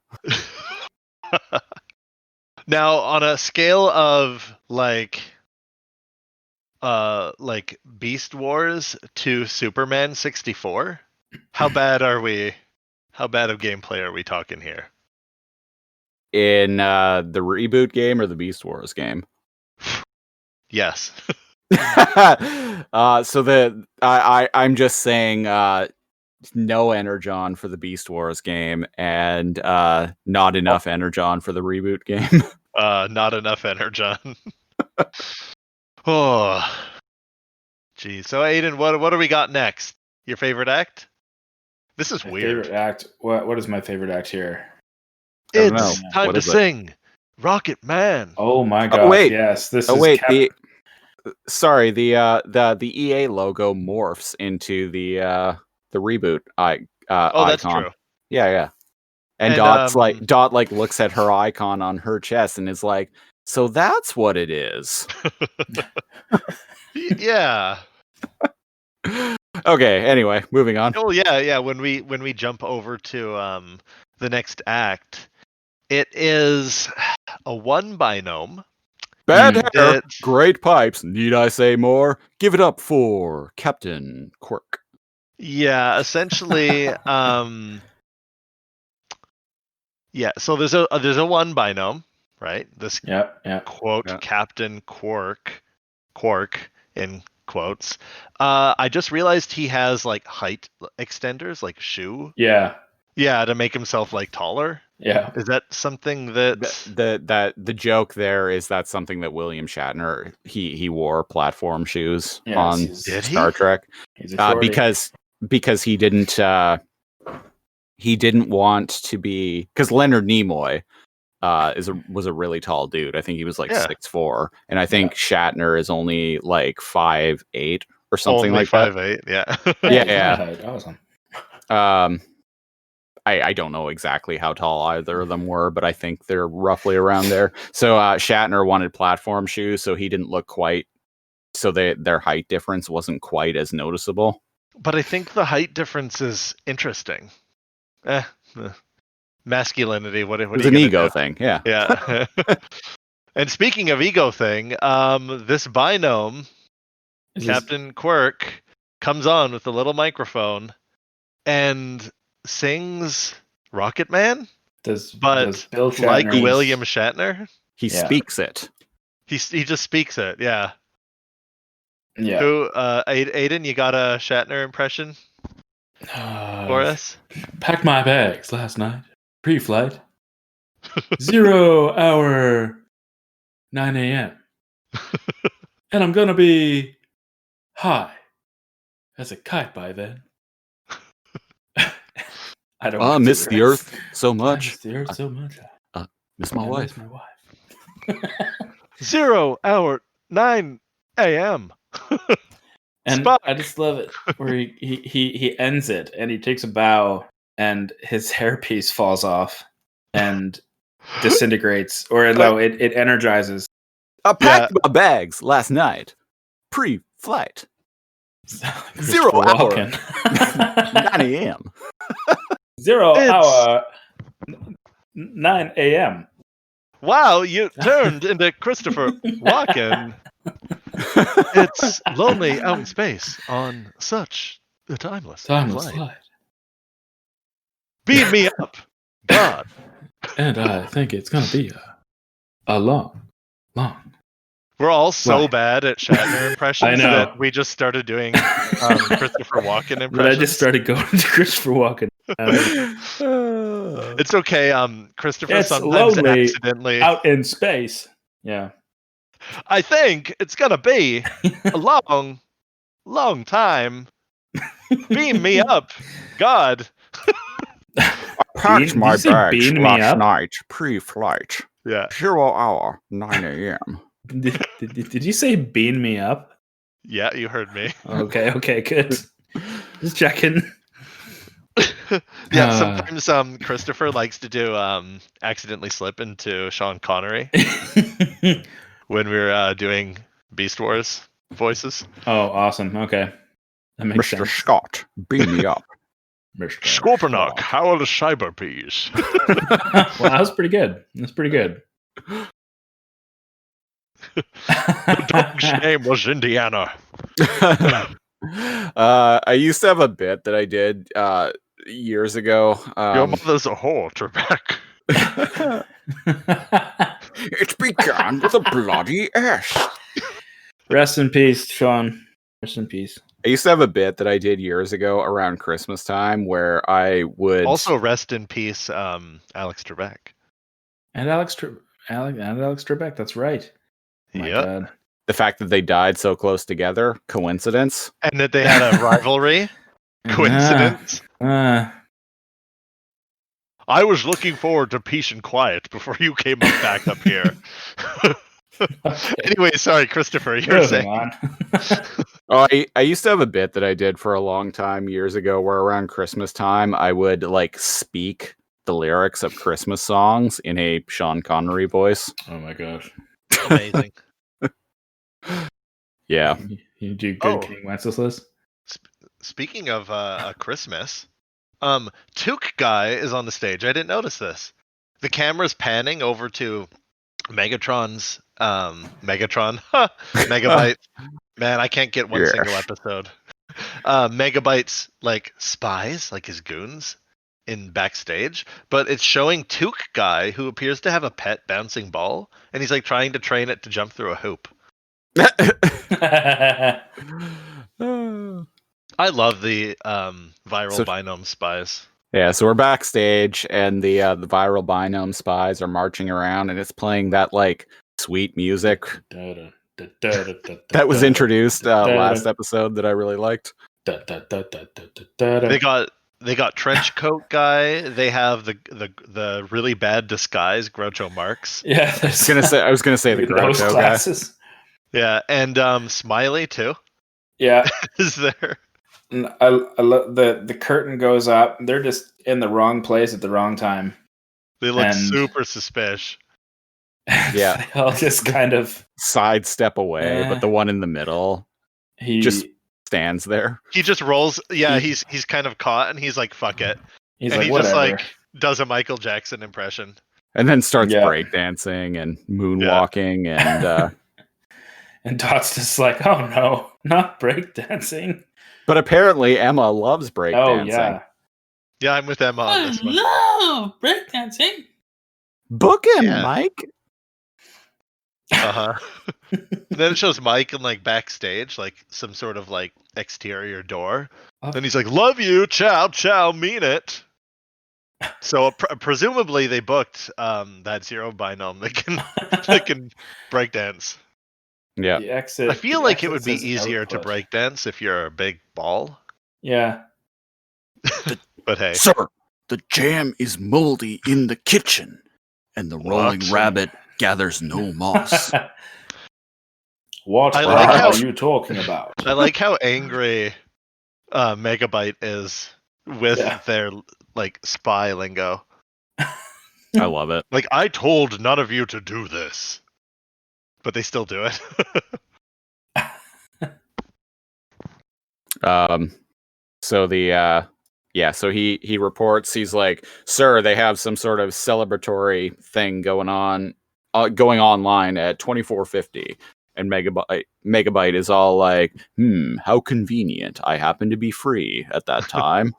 Now, on a scale of like Beast Wars to Superman 64, how bad are we? How bad of gameplay are we talking here? In the ReBoot game or the Beast Wars game? Yes. So I'm just saying no Energon for the Beast Wars game and not enough Energon for the ReBoot game. Not enough Energon. Oh, geez. So Aiden, what do we got next? Your favorite act? This is weird. Favorite act? What is my favorite act here? It's time to sing, Rocket Man. Oh my god! Oh, wait. Yes, this. The EA logo morphs into the ReBoot icon. That's true. Yeah. And Dot looks at her icon on her chest and is like, so that's what it is. Yeah. Okay, anyway, moving on. Oh yeah. When we jump over to the next act, it is a one by gnome. Bad hair, great pipes. Need I say more? Give it up for Captain Quirk. Yeah, essentially. Yeah, so there's a one by gnome, right? This quote Captain Quirk in quotes. I just realized he has like height extenders, like shoe. Yeah, to make himself like taller. Yeah, is that something that the joke there is that's something that William Shatner he wore platform shoes on Star Trek He's because he didn't he didn't want to be, because Leonard Nimoy was a really tall dude. I think he was like 6'4", and I think Shatner is only like 5'8" or something only like that. 5'8", yeah. Yeah. Awesome. I don't know exactly how tall either of them were, but I think they're roughly around there. So Shatner wanted platform shoes, so he didn't look quite. So their height difference wasn't quite as noticeable. But I think the height difference is interesting. Masculinity. What It's an ego thing. Yeah. Yeah. And speaking of ego thing, this binome, Captain Quirk, comes on with a little microphone and sings Rocket Man. Does Bill Shatner, like William Shatner, he speaks it. He just speaks it. Yeah. Yeah. Who, Aiden, you got a Shatner impression for us? Packed my bags last night, pre-flight. 0 hour 9 a.m. And I'm gonna be high as a kite by then. I don't miss the earth so much. I miss the earth so much. Miss my wife. Miss my wife. 0 hour 9 a.m. And Spock. I just love it where he ends it and he takes a bow and his hairpiece falls off and disintegrates, or no, it energizes. I packed my bags last night, pre-flight. 0 hour 9 a.m. 0 hour 9 a.m. Wow, you turned into Christopher Walken. It's lonely out in space on such a timeless flight. Beam me up, God. And I think it's going to be a long. We're all so bad at Shatner impressions that we just started doing Christopher Walken impressions. But I just started going to Christopher Walken. It's okay. Christopher it's sometimes lonely accidentally out in space. Yeah. I think it's gonna be a long time. Beam me up, God. I packed my bags last night, pre-flight. Yeah. 0 hour 9 a.m. Did you say bean me up? Yeah, you heard me. Okay, good. Just checking. Yeah, sometimes Christopher likes to do accidentally slip into Sean Connery when we're doing Beast Wars voices. Oh, awesome. Okay. That makes Mr. sense. Scott, beam me up. Mr. Scorponok, how are the cyber peas? Well, that was pretty good. That's pretty good. The dog's name was Indiana. I used to have a bit that I did years ago. Your mother's a whore, Trebek. It began with a bloody S. Rest in peace, Sean. Rest in peace. I used to have a bit that I did years ago around Christmas time where I would also rest in peace, Alex Trebek. And Alex Trebek. That's right. Oh my God. The fact that they died so close together, coincidence? And that they had a rivalry, coincidence? I was looking forward to peace and quiet before you came back up here. Okay. Anyway, sorry, Christopher, you were saying. I used to have a bit that I did for a long time years ago where around Christmas time I would like speak the lyrics of Christmas songs in a Sean Connery voice. Oh my gosh. Amazing. Yeah. You do good, King Wenceslas. Speaking of Christmas, Took Guy is on the stage. I didn't notice this. The camera's panning over to Megatron's Megabyte. Man, I can't get one single episode. Megabyte's like spies, like his goons in backstage, but it's showing Took Guy, who appears to have a pet bouncing ball, and he's like trying to train it to jump through a hoop. I love the viral binome spies. Yeah, so we're backstage, and the viral binome spies are marching around, and it's playing that like sweet music that was introduced last episode that I really liked. They got They got trench coat guy. They have the really bad disguise, Groucho Marx. Yeah, I was gonna say the those Groucho guy. glasses. Yeah, and Smiley too Yeah, is there. and I love the curtain goes up. They're just in the wrong place at the wrong time. They look And- super suspicious. Yeah. They all just kind of Sidestep away, but the one in the middle just stands there. He just rolls. Yeah, he's kind of caught, and he's like, "Fuck it," he's and like, he whatever. just like does a Michael Jackson impression. And then starts Yeah. breakdancing and moonwalking and and Dot's just like, oh no, not breakdancing. but apparently Emma loves breakdancing. Oh yeah. Yeah, I'm with Emma on this one. love breakdancing. Book him, Yeah. Mike. Uh huh. Then it shows Mike in like backstage, like some sort of like exterior door. Then he's like, "Love you, ciao, ciao, mean it." So presumably they booked that zero binom that can breakdance. Yeah. The exit. I feel the like it exit would be says easier to output. breakdance if you're a big ball. Yeah. But hey, Sir, the jam is moldy in the kitchen, and the rolling What? rabbit gathers no moss. What I like are how- you talking about? I like how angry Megabyte is with Yeah. their like spy lingo. I love it. Like, I told none of you to do this, but they still do it. So so he reports, he's like, "Sir, they have some sort of celebratory thing going online at 2450." And Megabyte is all like, how convenient. I happen to be free at that time.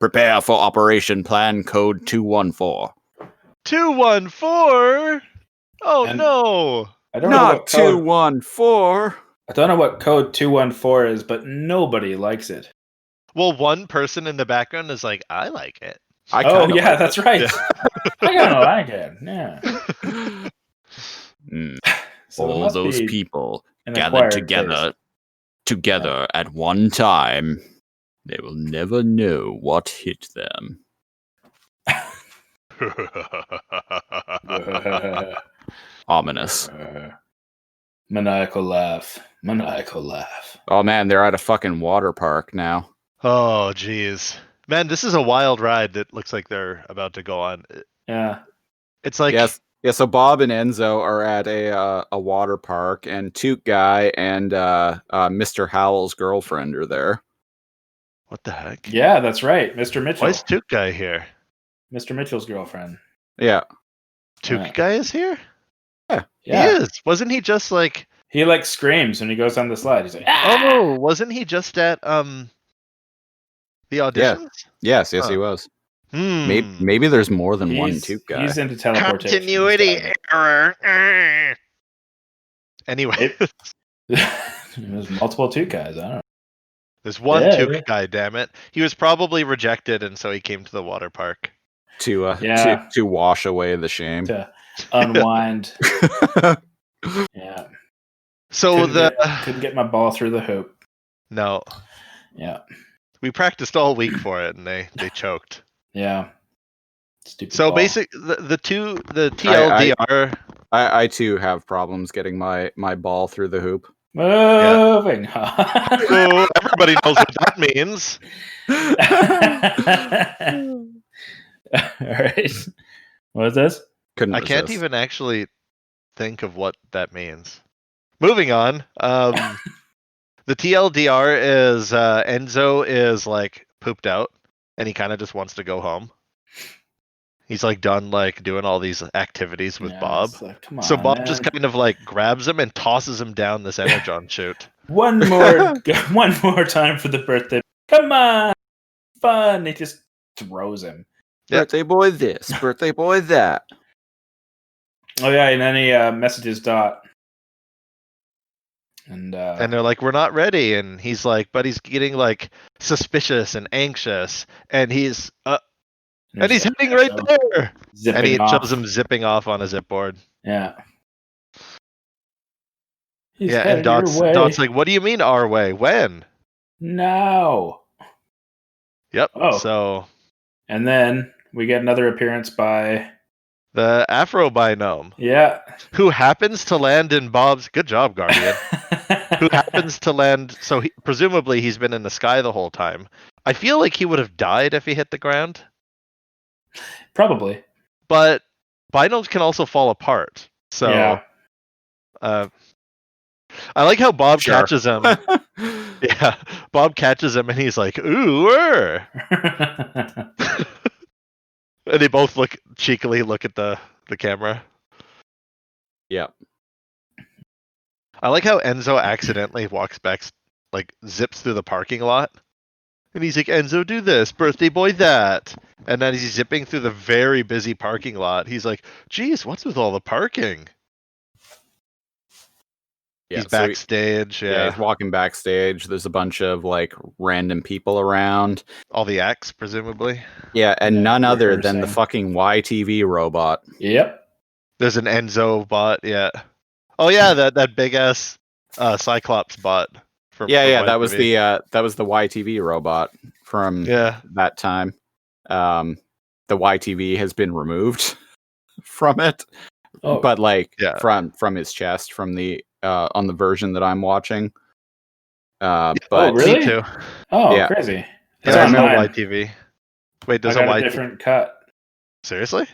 Prepare for Operation Plan Code 214. 214. Oh And- no! I don't know Not what code. 214. I don't know what code 214 is, but nobody likes it. Well, one person in the background is like, I like it. I Oh kinda yeah, like that's right. Yeah. I kind of like it. Yeah. it. So it All must those be people an gathered acquired together at one time. They will never know what hit them. taste. Ominous. Maniacal laugh. Maniacal laugh. Oh man, they're at a fucking water park now. Oh jeez, man, this is a wild ride that looks like they're about to go on. Yeah. It's like, Yes. Yeah, so Bob and Enzo are at a water park, and Toot Guy and Mr. Howell's girlfriend are there. what the heck? Yeah, that's right. Mr. Mitchell. Why is Took Guy here? Mr. Mitchell's girlfriend. Yeah. Took Yeah. Guy is here? Yeah. He is. Wasn't he just like? He like screams when he goes on the slide. He's like, ah! Oh, wasn't he just at the auditions? Yes, he Huh. was. Hmm. Maybe there's more than one He's- Toot Guy. He's into teleportation. Continuity error. Anyway, There's multiple Toot guys. I don't know. there's one Yeah, Took yeah. Guy. Damn it! He was probably rejected, and so he came to the water park. to Yeah. to wash away the shame. To unwind. Yeah. So couldn't get my ball through the hoop. no, Yeah. we practiced all week for it, and they choked. Yeah. Stupid. So ball. the TLDR. I too have problems getting my ball through the hoop. Moving on. Oh, everybody knows what that means. All right. What is this? Couldn't I can't resist. even actually think of what that means. Moving on. The TLDR is Enzo is like pooped out, and he kind of just wants to go home. He's like done like doing all these activities with Yeah, Bob. it's like, come on, So Bob man. just kind of like grabs him and tosses him down this energon chute. one more time for the birthday. Come on, fun. He just throws him. Yep. Birthday boy this, birthday boy that. Oh yeah, and then he messages Dot. And And they're like, "We're not ready." And he's like, but he's getting like suspicious and anxious, and he's hitting right there. And he shows him zipping off on a zip board. Yeah. He's Yeah, and headed your way Dot's like, "What do you mean our way? When?" now. Yep. Oh. So. And then we get another appearance by the Afro Binome. Yeah. Who happens to land in Bob's... Good job, Guardian. Who happens to land... So presumably he's been in the sky the whole time. I feel like he would have died if he hit the ground. Probably. But binomes can also fall apart. So... Yeah. I like how Bob catches him. Yeah, Bob catches him and he's like, ooh, and they both cheekily look at the camera. Yep. I like how Enzo accidentally walks back, zips through the parking lot. And he's like, Enzo, do this, birthday boy that. And then he's zipping through the very busy parking lot. He's like, geez, what's with all the parking? Yeah, he's backstage. Yeah, he's walking backstage. There's a bunch of random people around. All the acts, presumably. Yeah, and none other than the fucking YTV robot. Yep. There's an Enzo bot. Yeah. Oh yeah, that big ass Cyclops bot. That was the YTV robot from that time. The YTV has been removed from it, but from his chest from the on the version that I'm watching. But really? Me too. Oh, yeah. Crazy! It's on YTV. Wait, does I got a different cut? Seriously?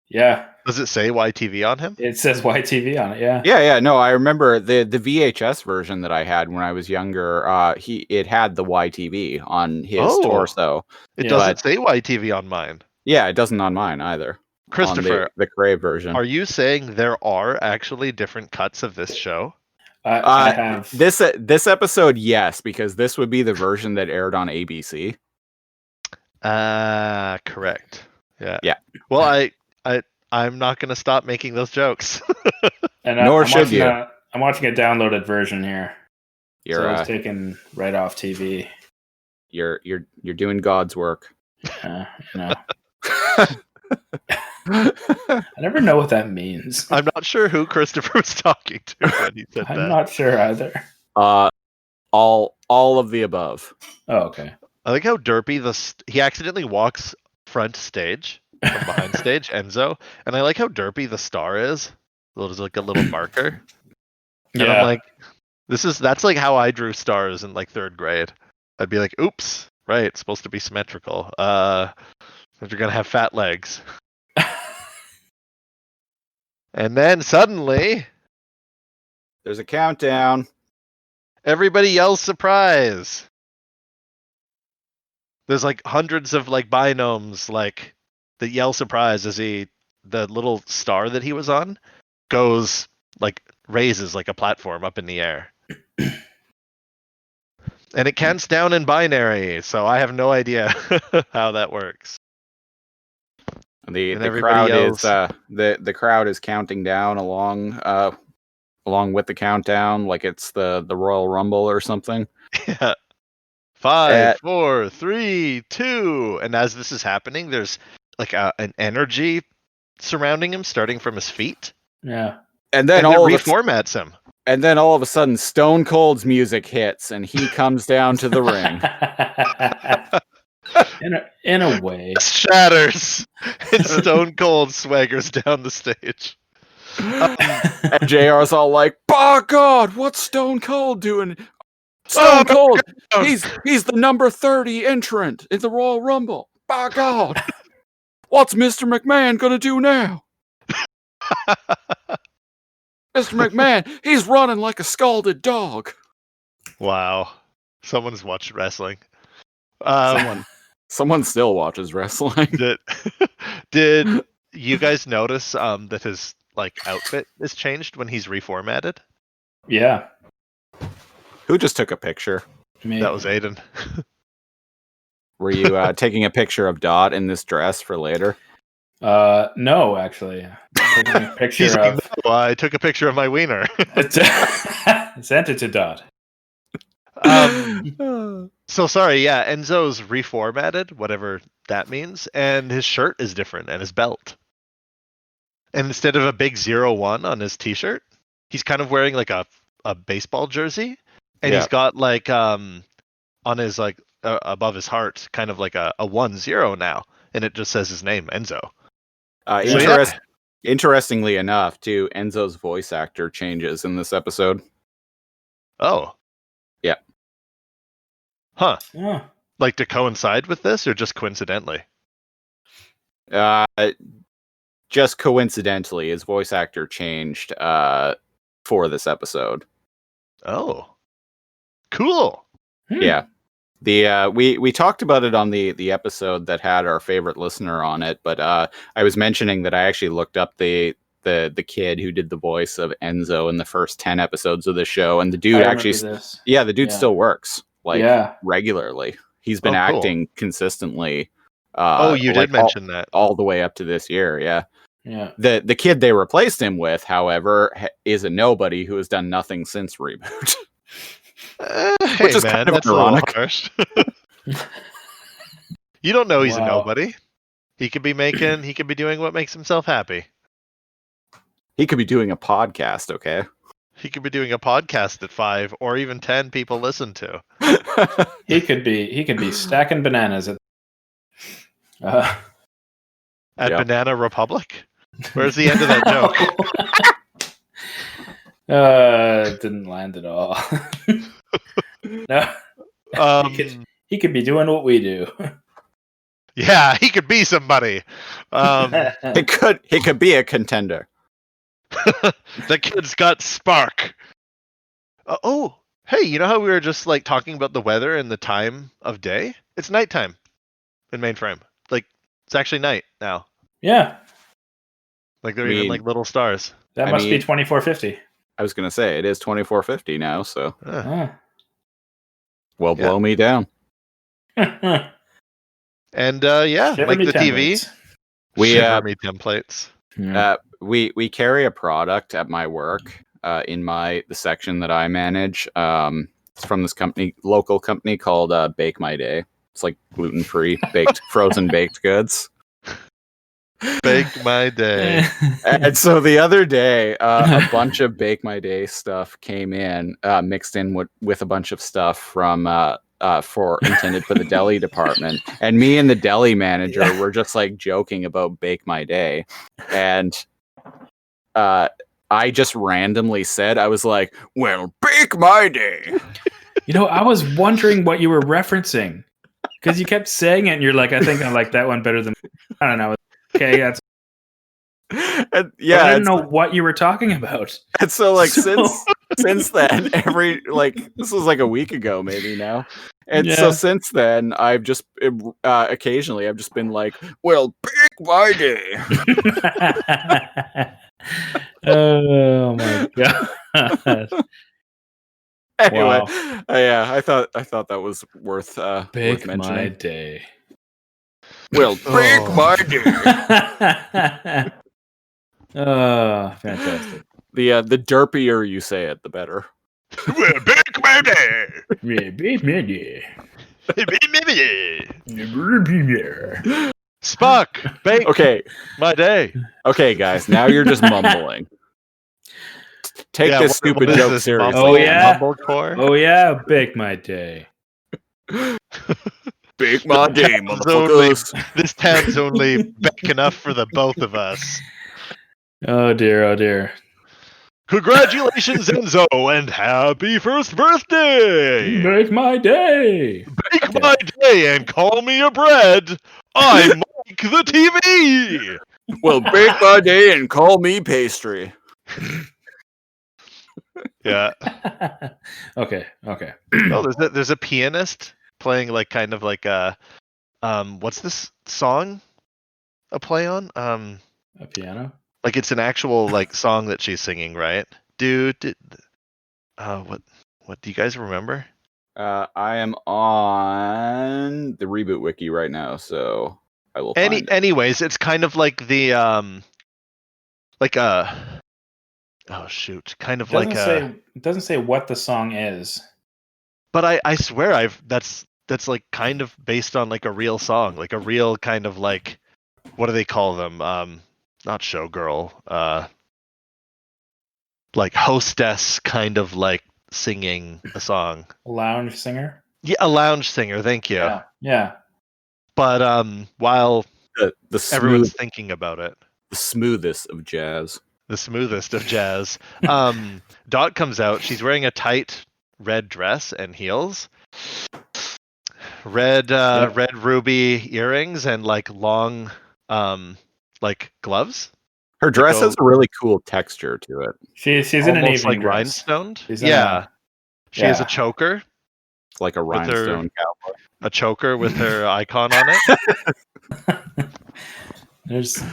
Yeah. Does it say YTV on him? It says YTV on it. Yeah. Yeah. No, I remember the VHS version that I had when I was younger. It had the YTV on his torso. It doesn't say YTV on mine. Yeah, it doesn't on mine either. Christopher, the Crave version. Are you saying there are actually different cuts of this show? I have this episode, yes, because this would be the version that aired on ABC. Correct. Yeah. Yeah. Well, I'm not going to stop making those jokes. And Nor should you. I'm watching a downloaded version here. You're so it's taken right off TV. You're doing God's work. I never know what that means. I'm not sure who Christopher was talking to when he said that. I'm not sure either. All of the above. Oh, okay. I like how derpy he accidentally walks front stage from behind stage, Enzo, and I like how derpy the star is. There's like a little marker. And I'm like, that's like how I drew stars in third grade. I'd be like, oops, right, it's supposed to be symmetrical. You're gonna have fat legs. And then suddenly there's a countdown. Everybody yells surprise. There's hundreds of binomes that yell surprise as the little star that he was on goes raises like a platform up in the air. And it counts down in binary, so I have no idea how that works. The crowd yells. The crowd is counting down along with the countdown like it's the Royal Rumble or something. Yeah. 5, 4, 3, 2, and as this is happening, there's an energy surrounding him, starting from his feet. Yeah. And then it reformats him. And then all of a sudden, Stone Cold's music hits, and he comes down to the ring. In a way, shatters, and Stone Cold swaggers down the stage. And JR's all like, "By God, what's Stone Cold doing? Stone Cold, he's the number 30 entrant in the Royal Rumble. By God, what's Mr. McMahon gonna do now? Mr. McMahon, he's running like a scalded dog." Wow, someone's watched wrestling. Someone still watches wrestling. Did you guys notice that his outfit is changed when he's reformatted? Yeah. Who just took a picture? Me. That was Aiden. Were you taking a picture of Dot in this dress for later? No, actually. Taking a picture of... No, I took a picture of my wiener. Sent it to Dot. So sorry, yeah, Enzo's reformatted, whatever that means, and his shirt is different and his belt. And instead of a big 01 on his t-shirt, he's kind of wearing a baseball jersey, and he's got on his above his heart, kind of like a 1-0 now, and it just says his name, Enzo. Interestingly enough, too, Enzo's voice actor changes in this episode. Oh. Yeah. Huh. Yeah. Like to coincide with this, or just coincidentally? Just coincidentally, his voice actor changed for this episode. Oh. Cool. Yeah. We talked about it on the episode that had our favorite listener on it, but I was mentioning that I actually looked up the kid who did the voice of Enzo in the first 10 episodes of the show, and the dude still works regularly. He's been acting consistently. You did mention that all the way up to this year. Yeah. Yeah. The kid they replaced him with, however, is a nobody who has done nothing since Reboot. Which is kind of that's ironic. Harsh. You don't know he's a nobody. He could be doing what makes himself happy. He could be doing a podcast, okay? He could be doing a podcast that 5 or even 10 people listen to. He could be stacking bananas at Banana Republic? Where's the end of that joke? It didn't land at all. No. He could be doing what we do. Yeah, he could be somebody. He could be a contender. The kid's got spark. Hey, you know how we were just like talking about the weather and the time of day? It's nighttime in Mainframe. Like it's actually night now. Yeah. Like they're even like little stars. That must be 2450. I was gonna say it is 2450 now, so Well, blow me down. And like the TV. We me templates. We carry a product at my work in the section that I manage. It's from this local company called Bake My Day. It's like gluten-free frozen baked goods. Bake My Day. And so the other day, a bunch of Bake My Day stuff came in, mixed in with a bunch of stuff from intended for the deli department. And me and the deli manager were just like joking about Bake My Day. And I just randomly said, I was like, well, Bake My Day. I was wondering what you were referencing. Because you kept saying it and you're like, I think I like that one better than, I don't know. Okay, that's... I didn't know what you were talking about. And so since then, this was like a week ago maybe now. And so since then, I've just occasionally I've just been like, well, Bake My Day. Oh my god. Anyway, I thought that was worth Bake mentioning. My Day. Well, Bake My Day. Oh, fantastic. The derpier you say it, the better. Well, Bake My Day. Yeah, Bake My Day. Spock, bake my day. Okay, guys, now you're just mumbling. Take this stupid joke seriously. Oh yeah, mumblecore. Oh yeah, Bake My Day. Bake My Day, motherfuckers. This town's only big enough for the both of us. Oh dear, oh dear. Congratulations, Enzo, and happy first birthday! Bake My Day! Bake my day and call me a bread. I'm Mike the TV! Well, bake my day and call me pastry. Yeah. Okay. Oh, there's a pianist playing like kind of like a what's this song a play on? A piano? Like it's an actual like song that she's singing, right? What do you guys remember? I am on the Reboot wiki right now, so I will find it. Anyways, it's kind of like the It doesn't say what the song is. But I swear that's like kind of based on like a real song, like a real kind of like, what do they call them? Not showgirl, like hostess kind of like singing a song. Lounge singer? Yeah, a lounge singer. Thank you. Yeah. But while The everyone's thinking about it, the smoothest of jazz. the smoothest of jazz. Dot comes out. She's wearing a tight red dress and heels, red ruby earrings, and like long like gloves. Her dress has a really cool texture to it. She's in an Almost evening like dress. rhinestoned. She's She has a choker. It's like a rhinestone cowboy. A choker with her icon on it. There's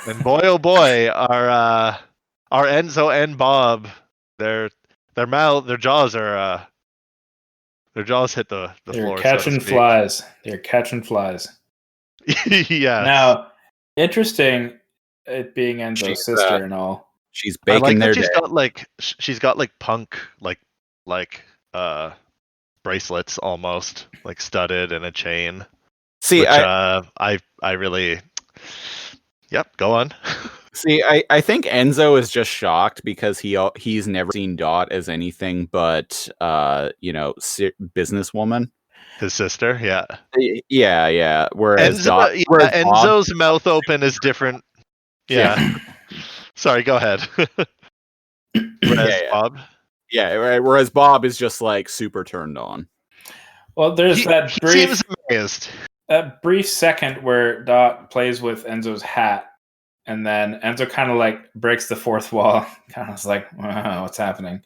And boy, oh boy, our Enzo and Bob, their jaws hit the they're floor. catching flies. They're catching flies. Yeah. Now, interesting, it being Enzo's sister and all. She's baking their day. She's got like punk like bracelets almost like studded and a chain. See, which, I really. Yep, go on. See, I think Enzo is just shocked because he's never seen Dot as anything but businesswoman. His sister, yeah. Yeah. Whereas Enzo's mouth open is different. Yeah. Sorry, go ahead. Whereas Bob. Yeah, right. Whereas Bob is just like super turned on. Well, there's that brief. Seems amazed. That brief second where Dot plays with Enzo's hat, and then Enzo kind of like breaks the fourth wall. Kind of like, wow, what's happening?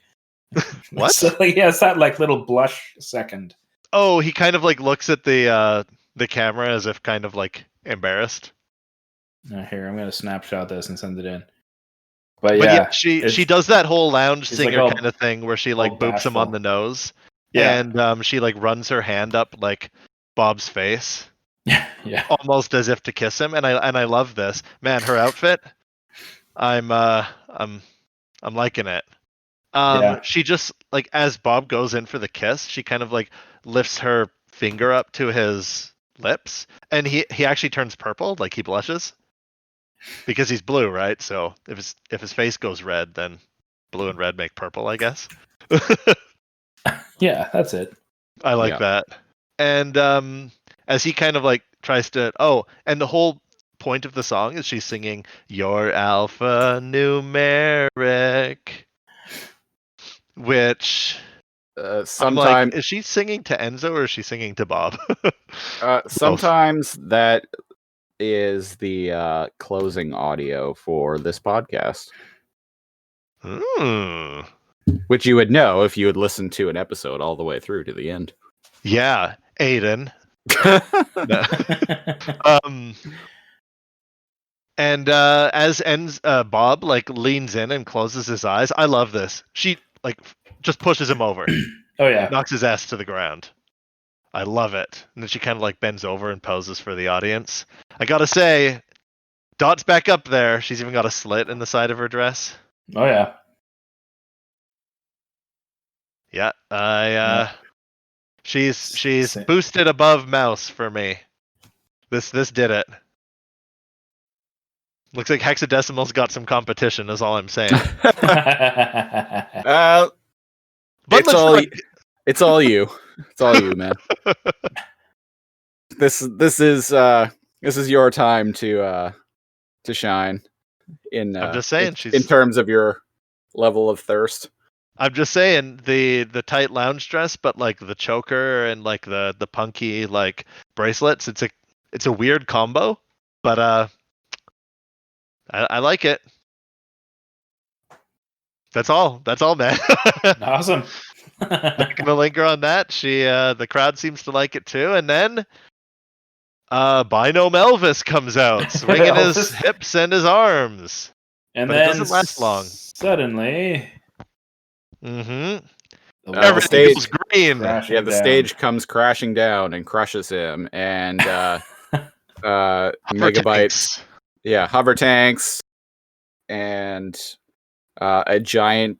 What? So he has that like little blush second. Oh, he kind of like looks at the camera as if kind of like embarrassed. Here, I'm gonna snapshot this and send it in. But yeah, she does that whole lounge singer like kind of thing where she like boops him on the nose. Yeah. And she like runs her hand up like Bob's face. Yeah. Almost as if to kiss him, and I love this. Man, her outfit. I'm liking it. She just like as Bob goes in for the kiss, she kind of like lifts her finger up to his lips, and he actually turns purple, like he blushes. Because he's blue, right? So if his face goes red, then blue and red make purple, I guess. Yeah, that's it. I like that. And as he kind of like tries to and the whole point of the song is she's singing your alphanumeric, which sometimes like, is she singing to Enzo or is she singing to Bob? Sometimes that is the closing audio for this podcast. Which you would know if you had listened to an episode all the way through to the end. Yeah, Aiden. And as Bob like leans in and closes his eyes, I love this. She like just pushes him over. Oh yeah, knocks his ass to the ground. I love it. And then she kind of like bends over and poses for the audience. I gotta say, Dot's back up there. She's even got a slit in the side of her dress. Oh yeah. Yeah, she's boosted above mouse for me. This did it. Looks like Hexadecimal's got some competition, is all I'm saying. But it's all you. It's all you, man. This is your time to shine. I'm just saying, in terms of your level of thirst. I'm just saying the tight lounge dress, but like the choker and like the punky like bracelets. It's a weird combo, but I like it. That's all, man. Awesome. Not gonna linger on that. The crowd seems to like it too, and then Binome Elvis comes out, swinging his hips and his arms, and but then it doesn't last long. Suddenly, everything goes green. The stage comes crashing down and crushes him, and megabytes. Yeah, hover tanks, and a giant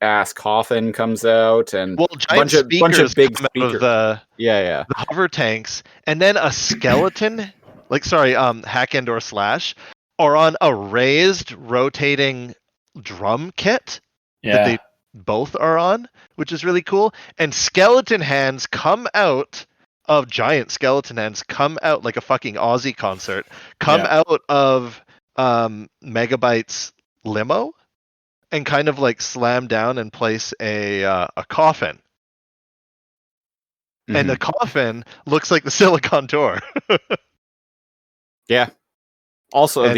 ass coffin comes out, and a bunch of big speakers. The hover tanks, and then a skeleton, hack and or slash, are on a raised rotating drum kit that they both are on, which is really cool. And skeleton hands come out of giant skeleton hands come out like a fucking Aussie concert, come out of Megabyte's limo and kind of like slam down and place a coffin. Mm-hmm. And the coffin looks like the Silicon Tour. Yeah. Also, and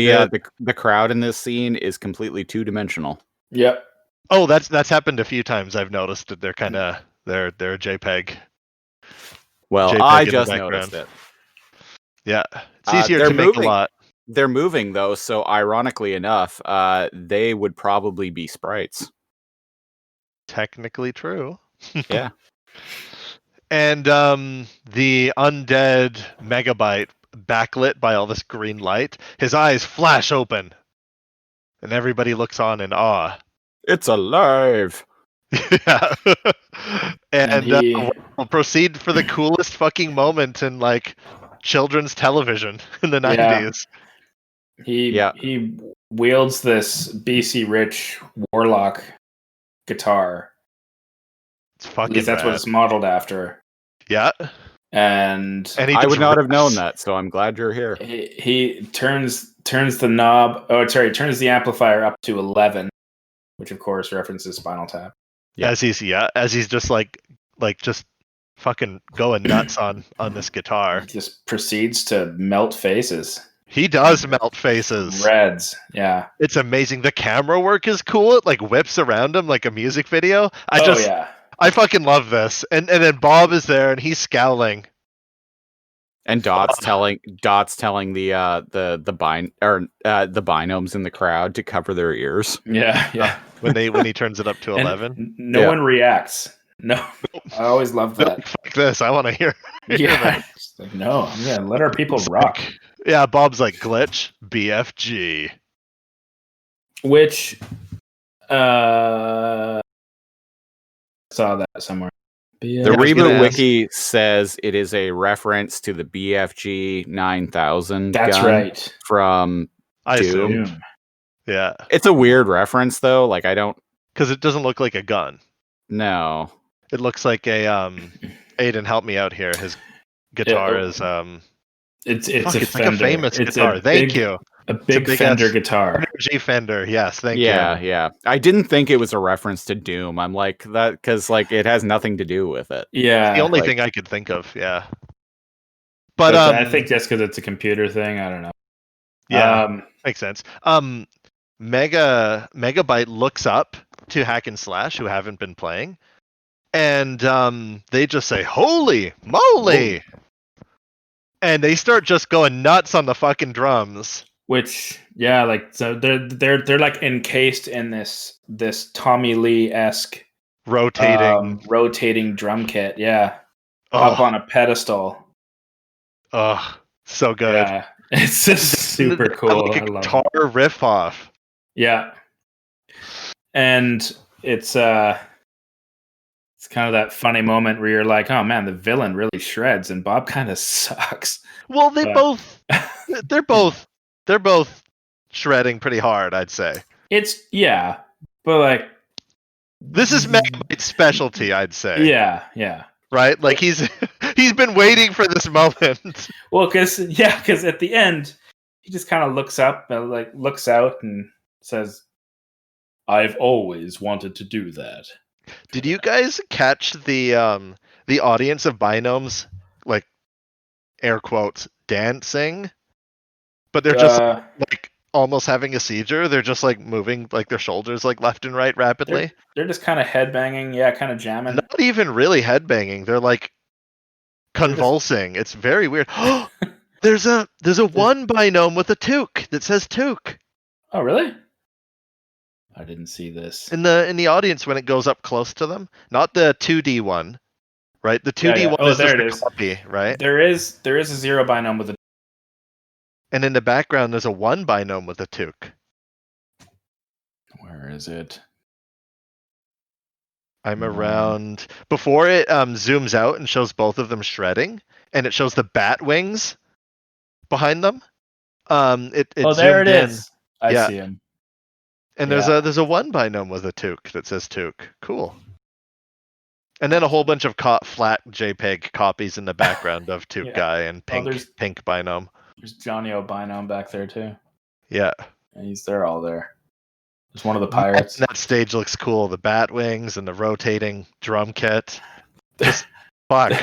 the crowd in this scene is completely two-dimensional. Yep. Oh, that's happened a few times. I've noticed that they're kind of they're a JPEG. Well, JPEG I just noticed it. Yeah, it's easier to make a lot. They're moving though, so ironically enough, they would probably be sprites. Technically true. Yeah. And the undead Megabyte, backlit by all this green light, his eyes flash open, and everybody looks on in awe. It's alive. Yeah. And we'll proceed for the coolest fucking moment in like children's television in the 90s. He wields this BC Rich Warlock guitar. It's fucking At least that's what it's modeled after. Yeah. And I would not have known that, so I'm glad you're here. He turns the knob. Oh, sorry, turns the amplifier up to 11, which of course references Spinal Tap. Yeah. As he's just like just fucking going nuts on this guitar. He just proceeds to melt faces. He does melt faces. Reds, yeah. It's amazing. The camera work is cool. It like whips around him like a music video. I fucking love this. And then Bob is there and he's scowling. And Dot's telling the binomes in the crowd to cover their ears. Yeah. when he turns it up to 11. No one reacts. No. I always love that. Fuck this. I want to hear. Yeah. Like, no, I'm gonna let our people rock. Yeah, Bob's like glitch BFG. Which saw that somewhere. The ReBoot wiki says it is a reference to the BFG 9000. That's gun right. From Doom. Assume. Yeah. It's a weird reference though. Like I don't, because it doesn't look like a gun. No. It looks like a Aiden, help me out here. His guitar is it's like a famous guitar. Thank you. A big Fender guitar. G Fender, yes, thank you. Yeah. I didn't think it was a reference to Doom. I'm like that because like it has nothing to do with it. Yeah, it's the only thing I could think of. Yeah, but I think just because it's a computer thing, I don't know. Yeah, makes sense. Megabyte looks up to Hack and Slash, who haven't been playing, and they just say, "Holy moly!" And they start just going nuts on the fucking drums. Which, yeah, like so they're like encased in this Tommy Lee-esque rotating drum kit, yeah. Up on a pedestal. Oh, so good. Yeah. It's just super cool. Like a guitar riff off. Yeah. And it's kind of that funny moment where you're like, oh man, the villain really shreds and Bob kind of sucks. Well, they're both shredding pretty hard, I'd say. But like this is Megabyte's specialty, I'd say. Yeah. Right? Like he's been waiting for this moment. Well, because at the end he just kind of looks up and like looks out and says, "I've always wanted to do that." Did you guys catch the audience of binomes, like air quotes, dancing? But they're just like almost having a seizure. They're just like moving like their shoulders like left and right rapidly. They're just kind of headbanging, kind of jamming. Not even really headbanging. They're like convulsing. It's very weird. There's a one binome with a toque that says toque. Oh really? I didn't see this. In the audience when it goes up close to them. Not the 2D one. Right? The 2D one is there just it is. Copy, right? There is a zero binome with a. And in the background there's a one binome with a toque. Where is it? I'm around before it zooms out and shows both of them shredding, and it shows the bat wings behind them. It there it is. I see him. And there's a one binom with a toque that says toque. Cool. And then a whole bunch of flat JPEG copies in the background of toque guy and pink binom. There's Johnny O'Binom back there too. Yeah. And they're all there. There's one of the pirates. And that stage looks cool. The bat wings and the rotating drum kit. Just fuck.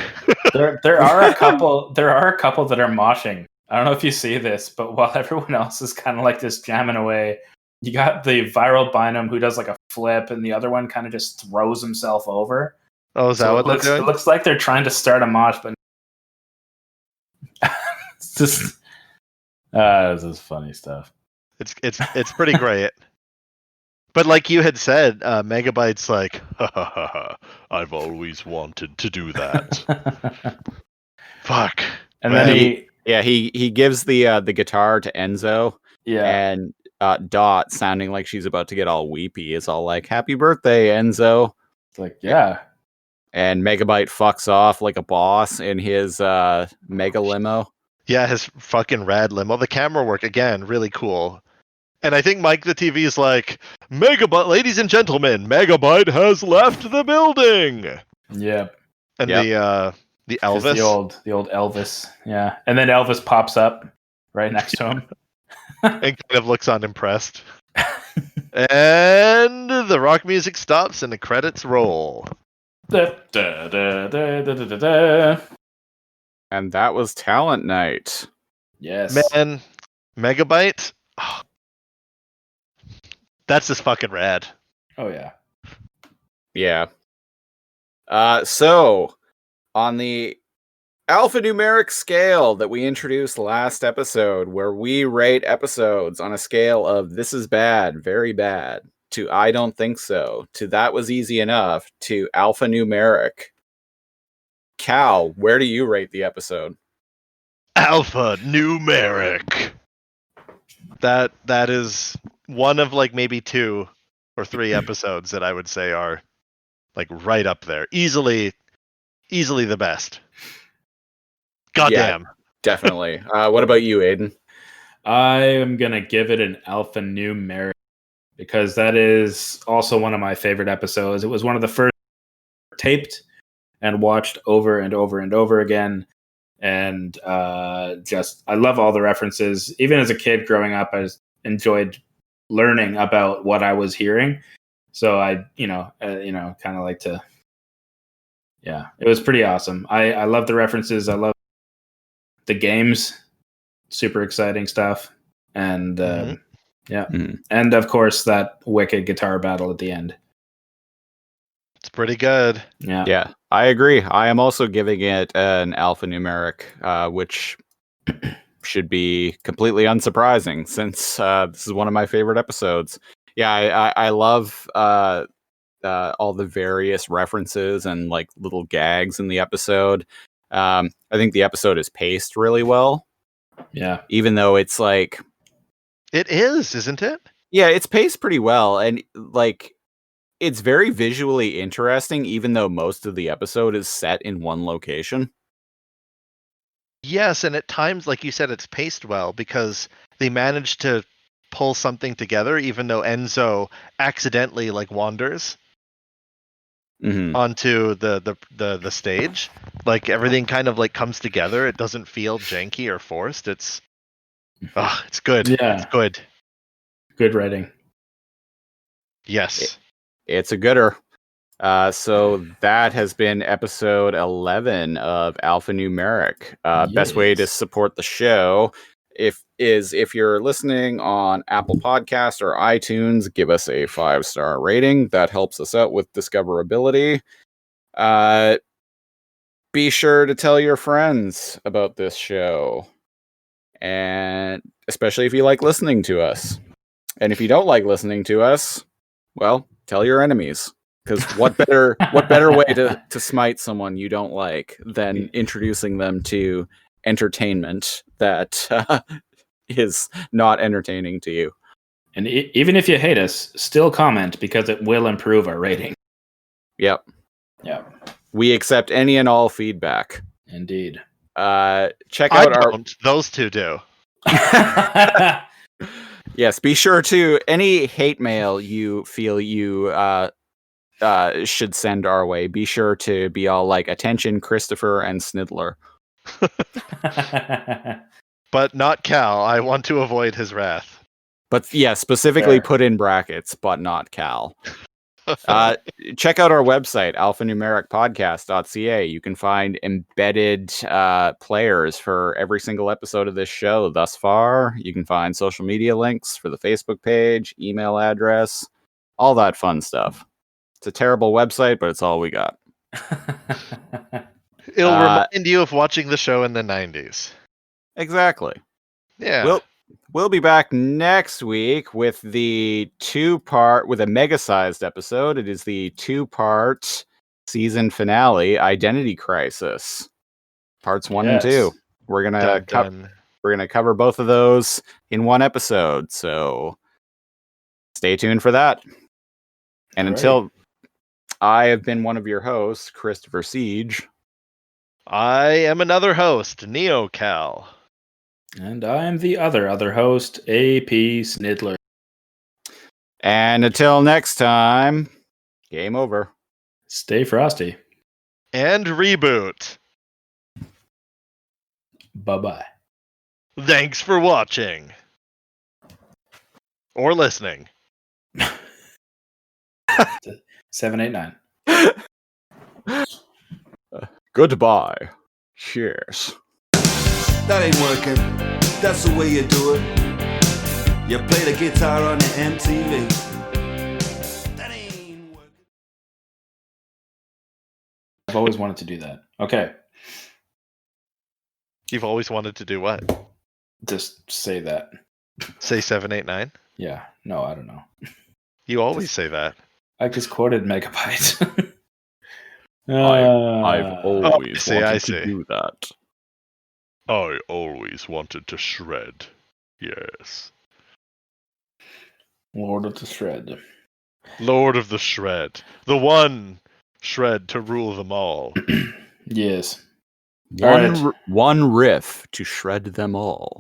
there are a couple that are moshing. I don't know if you see this, but while everyone else is kind of like this jamming away, you got the viral binom who does like a flip, and the other one kind of just throws himself over. Oh, is that what they're doing? It looks like they're trying to start a mosh, but it's just this is funny stuff. It's pretty great. But like you had said, Megabyte's like, I've always wanted to do that. Fuck. And then he gives the guitar to Enzo. Yeah. And Dot, sounding like she's about to get all weepy, is all like, "Happy birthday, Enzo." It's like, yeah. And Megabyte fucks off like a boss in his mega limo. Yeah, his fucking rad limo. The camera work, again, really cool. And I think Mike the TV is like, Megabyte, ladies and gentlemen, Megabyte has left the building. Yeah. And the Elvis. The old Elvis. Yeah. And then Elvis pops up right next to him. And kind of looks unimpressed. And the rock music stops and the credits roll. And that was Talent Night. Yes. Man, Megabyte. Oh, that's just fucking rad. Oh, yeah. Yeah. So, on the alphanumeric scale that we introduced last episode, where we rate episodes on a scale of this is bad, very bad, to I don't think so, to that was easy enough, to alphanumeric. Cal, where do you rate the episode? Alphanumeric. That is one of like maybe 2 or 3 episodes that I would say are like right up there. Easily the best. Goddamn. Yeah, definitely. What about you, Aiden? I am going to give it an alphanumeric because that is also one of my favorite episodes. It was one of the first taped and watched over and over and over again. And I love all the references. Even as a kid growing up, I enjoyed learning about what I was hearing. So I, kind of like to, yeah, it was pretty awesome. I love the references. I love the games, super exciting stuff. And and of course that wicked guitar battle at the end. It's pretty good. Yeah, I agree. I am also giving it an alphanumeric, which should be completely unsurprising since this is one of my favorite episodes. Yeah, I love all the various references and like little gags in the episode. I think the episode is paced really well. Yeah. Even though it's like... It is, isn't it? Yeah, it's paced pretty well. And like... It's very visually interesting, even though most of the episode is set in one location. Yes, and at times, like you said, it's paced well because they managed to pull something together, even though Enzo accidentally like wanders onto the stage. Like everything kind of like comes together. It doesn't feel janky or forced. It's good. Yeah, it's good. Good writing. Yes. It's a gooder. So that has been episode 11 of Alphanumeric. Best way to support the show if you're listening on Apple Podcast or iTunes, give us a 5-star rating. That helps us out with discoverability. Be sure to tell your friends about this show, and especially if you like listening to us. And if you don't like listening to us, well, tell your enemies, because what better way to smite someone you don't like than introducing them to entertainment that is not entertaining to you. And even if you hate us, still comment, because it will improve our rating. Yep. We accept any and all feedback. Indeed. Check out those two do. Yes, be sure to any hate mail you feel you should send our way. Be sure to be all like, attention, Christopher and Snidler. But not Cal. I want to avoid his wrath. But yeah, specifically Fair. put in brackets, but not Cal. Check out our website, alphanumericpodcast.ca. You can find embedded players for every single episode of this show thus far. You can find social media links for the Facebook page, email address, all that fun stuff. It's a terrible website, but it's all we got. It'll remind you of watching the show in the 90s. Exactly. Yeah. We'll be back next week with the with a mega-sized episode. It is the 2-part season finale, Identity Crisis, parts 1 and 2. We're gonna cover both of those in one episode, so stay tuned for that. And until I have been one of your hosts, Christopher Siege. I am another host, NeoCal. And I am the other host, AP Snidler. And until next time, game over. Stay frosty. And reboot. Bye-bye. Thanks for watching. Or listening. 789. Goodbye. Cheers. That ain't working. That's the way you do it. You play the guitar on the MTV. That ain't working. I've always wanted to do that. Okay. You've always wanted to do what? Just say that. Say 789? Yeah. No, I don't know. You always say that. I just quoted Megabyte. I've always wanted to do that. I always wanted to shred. Yes. Lord of the Shred. Lord of the Shred. The one shred to rule them all. Yes. One riff to shred them all.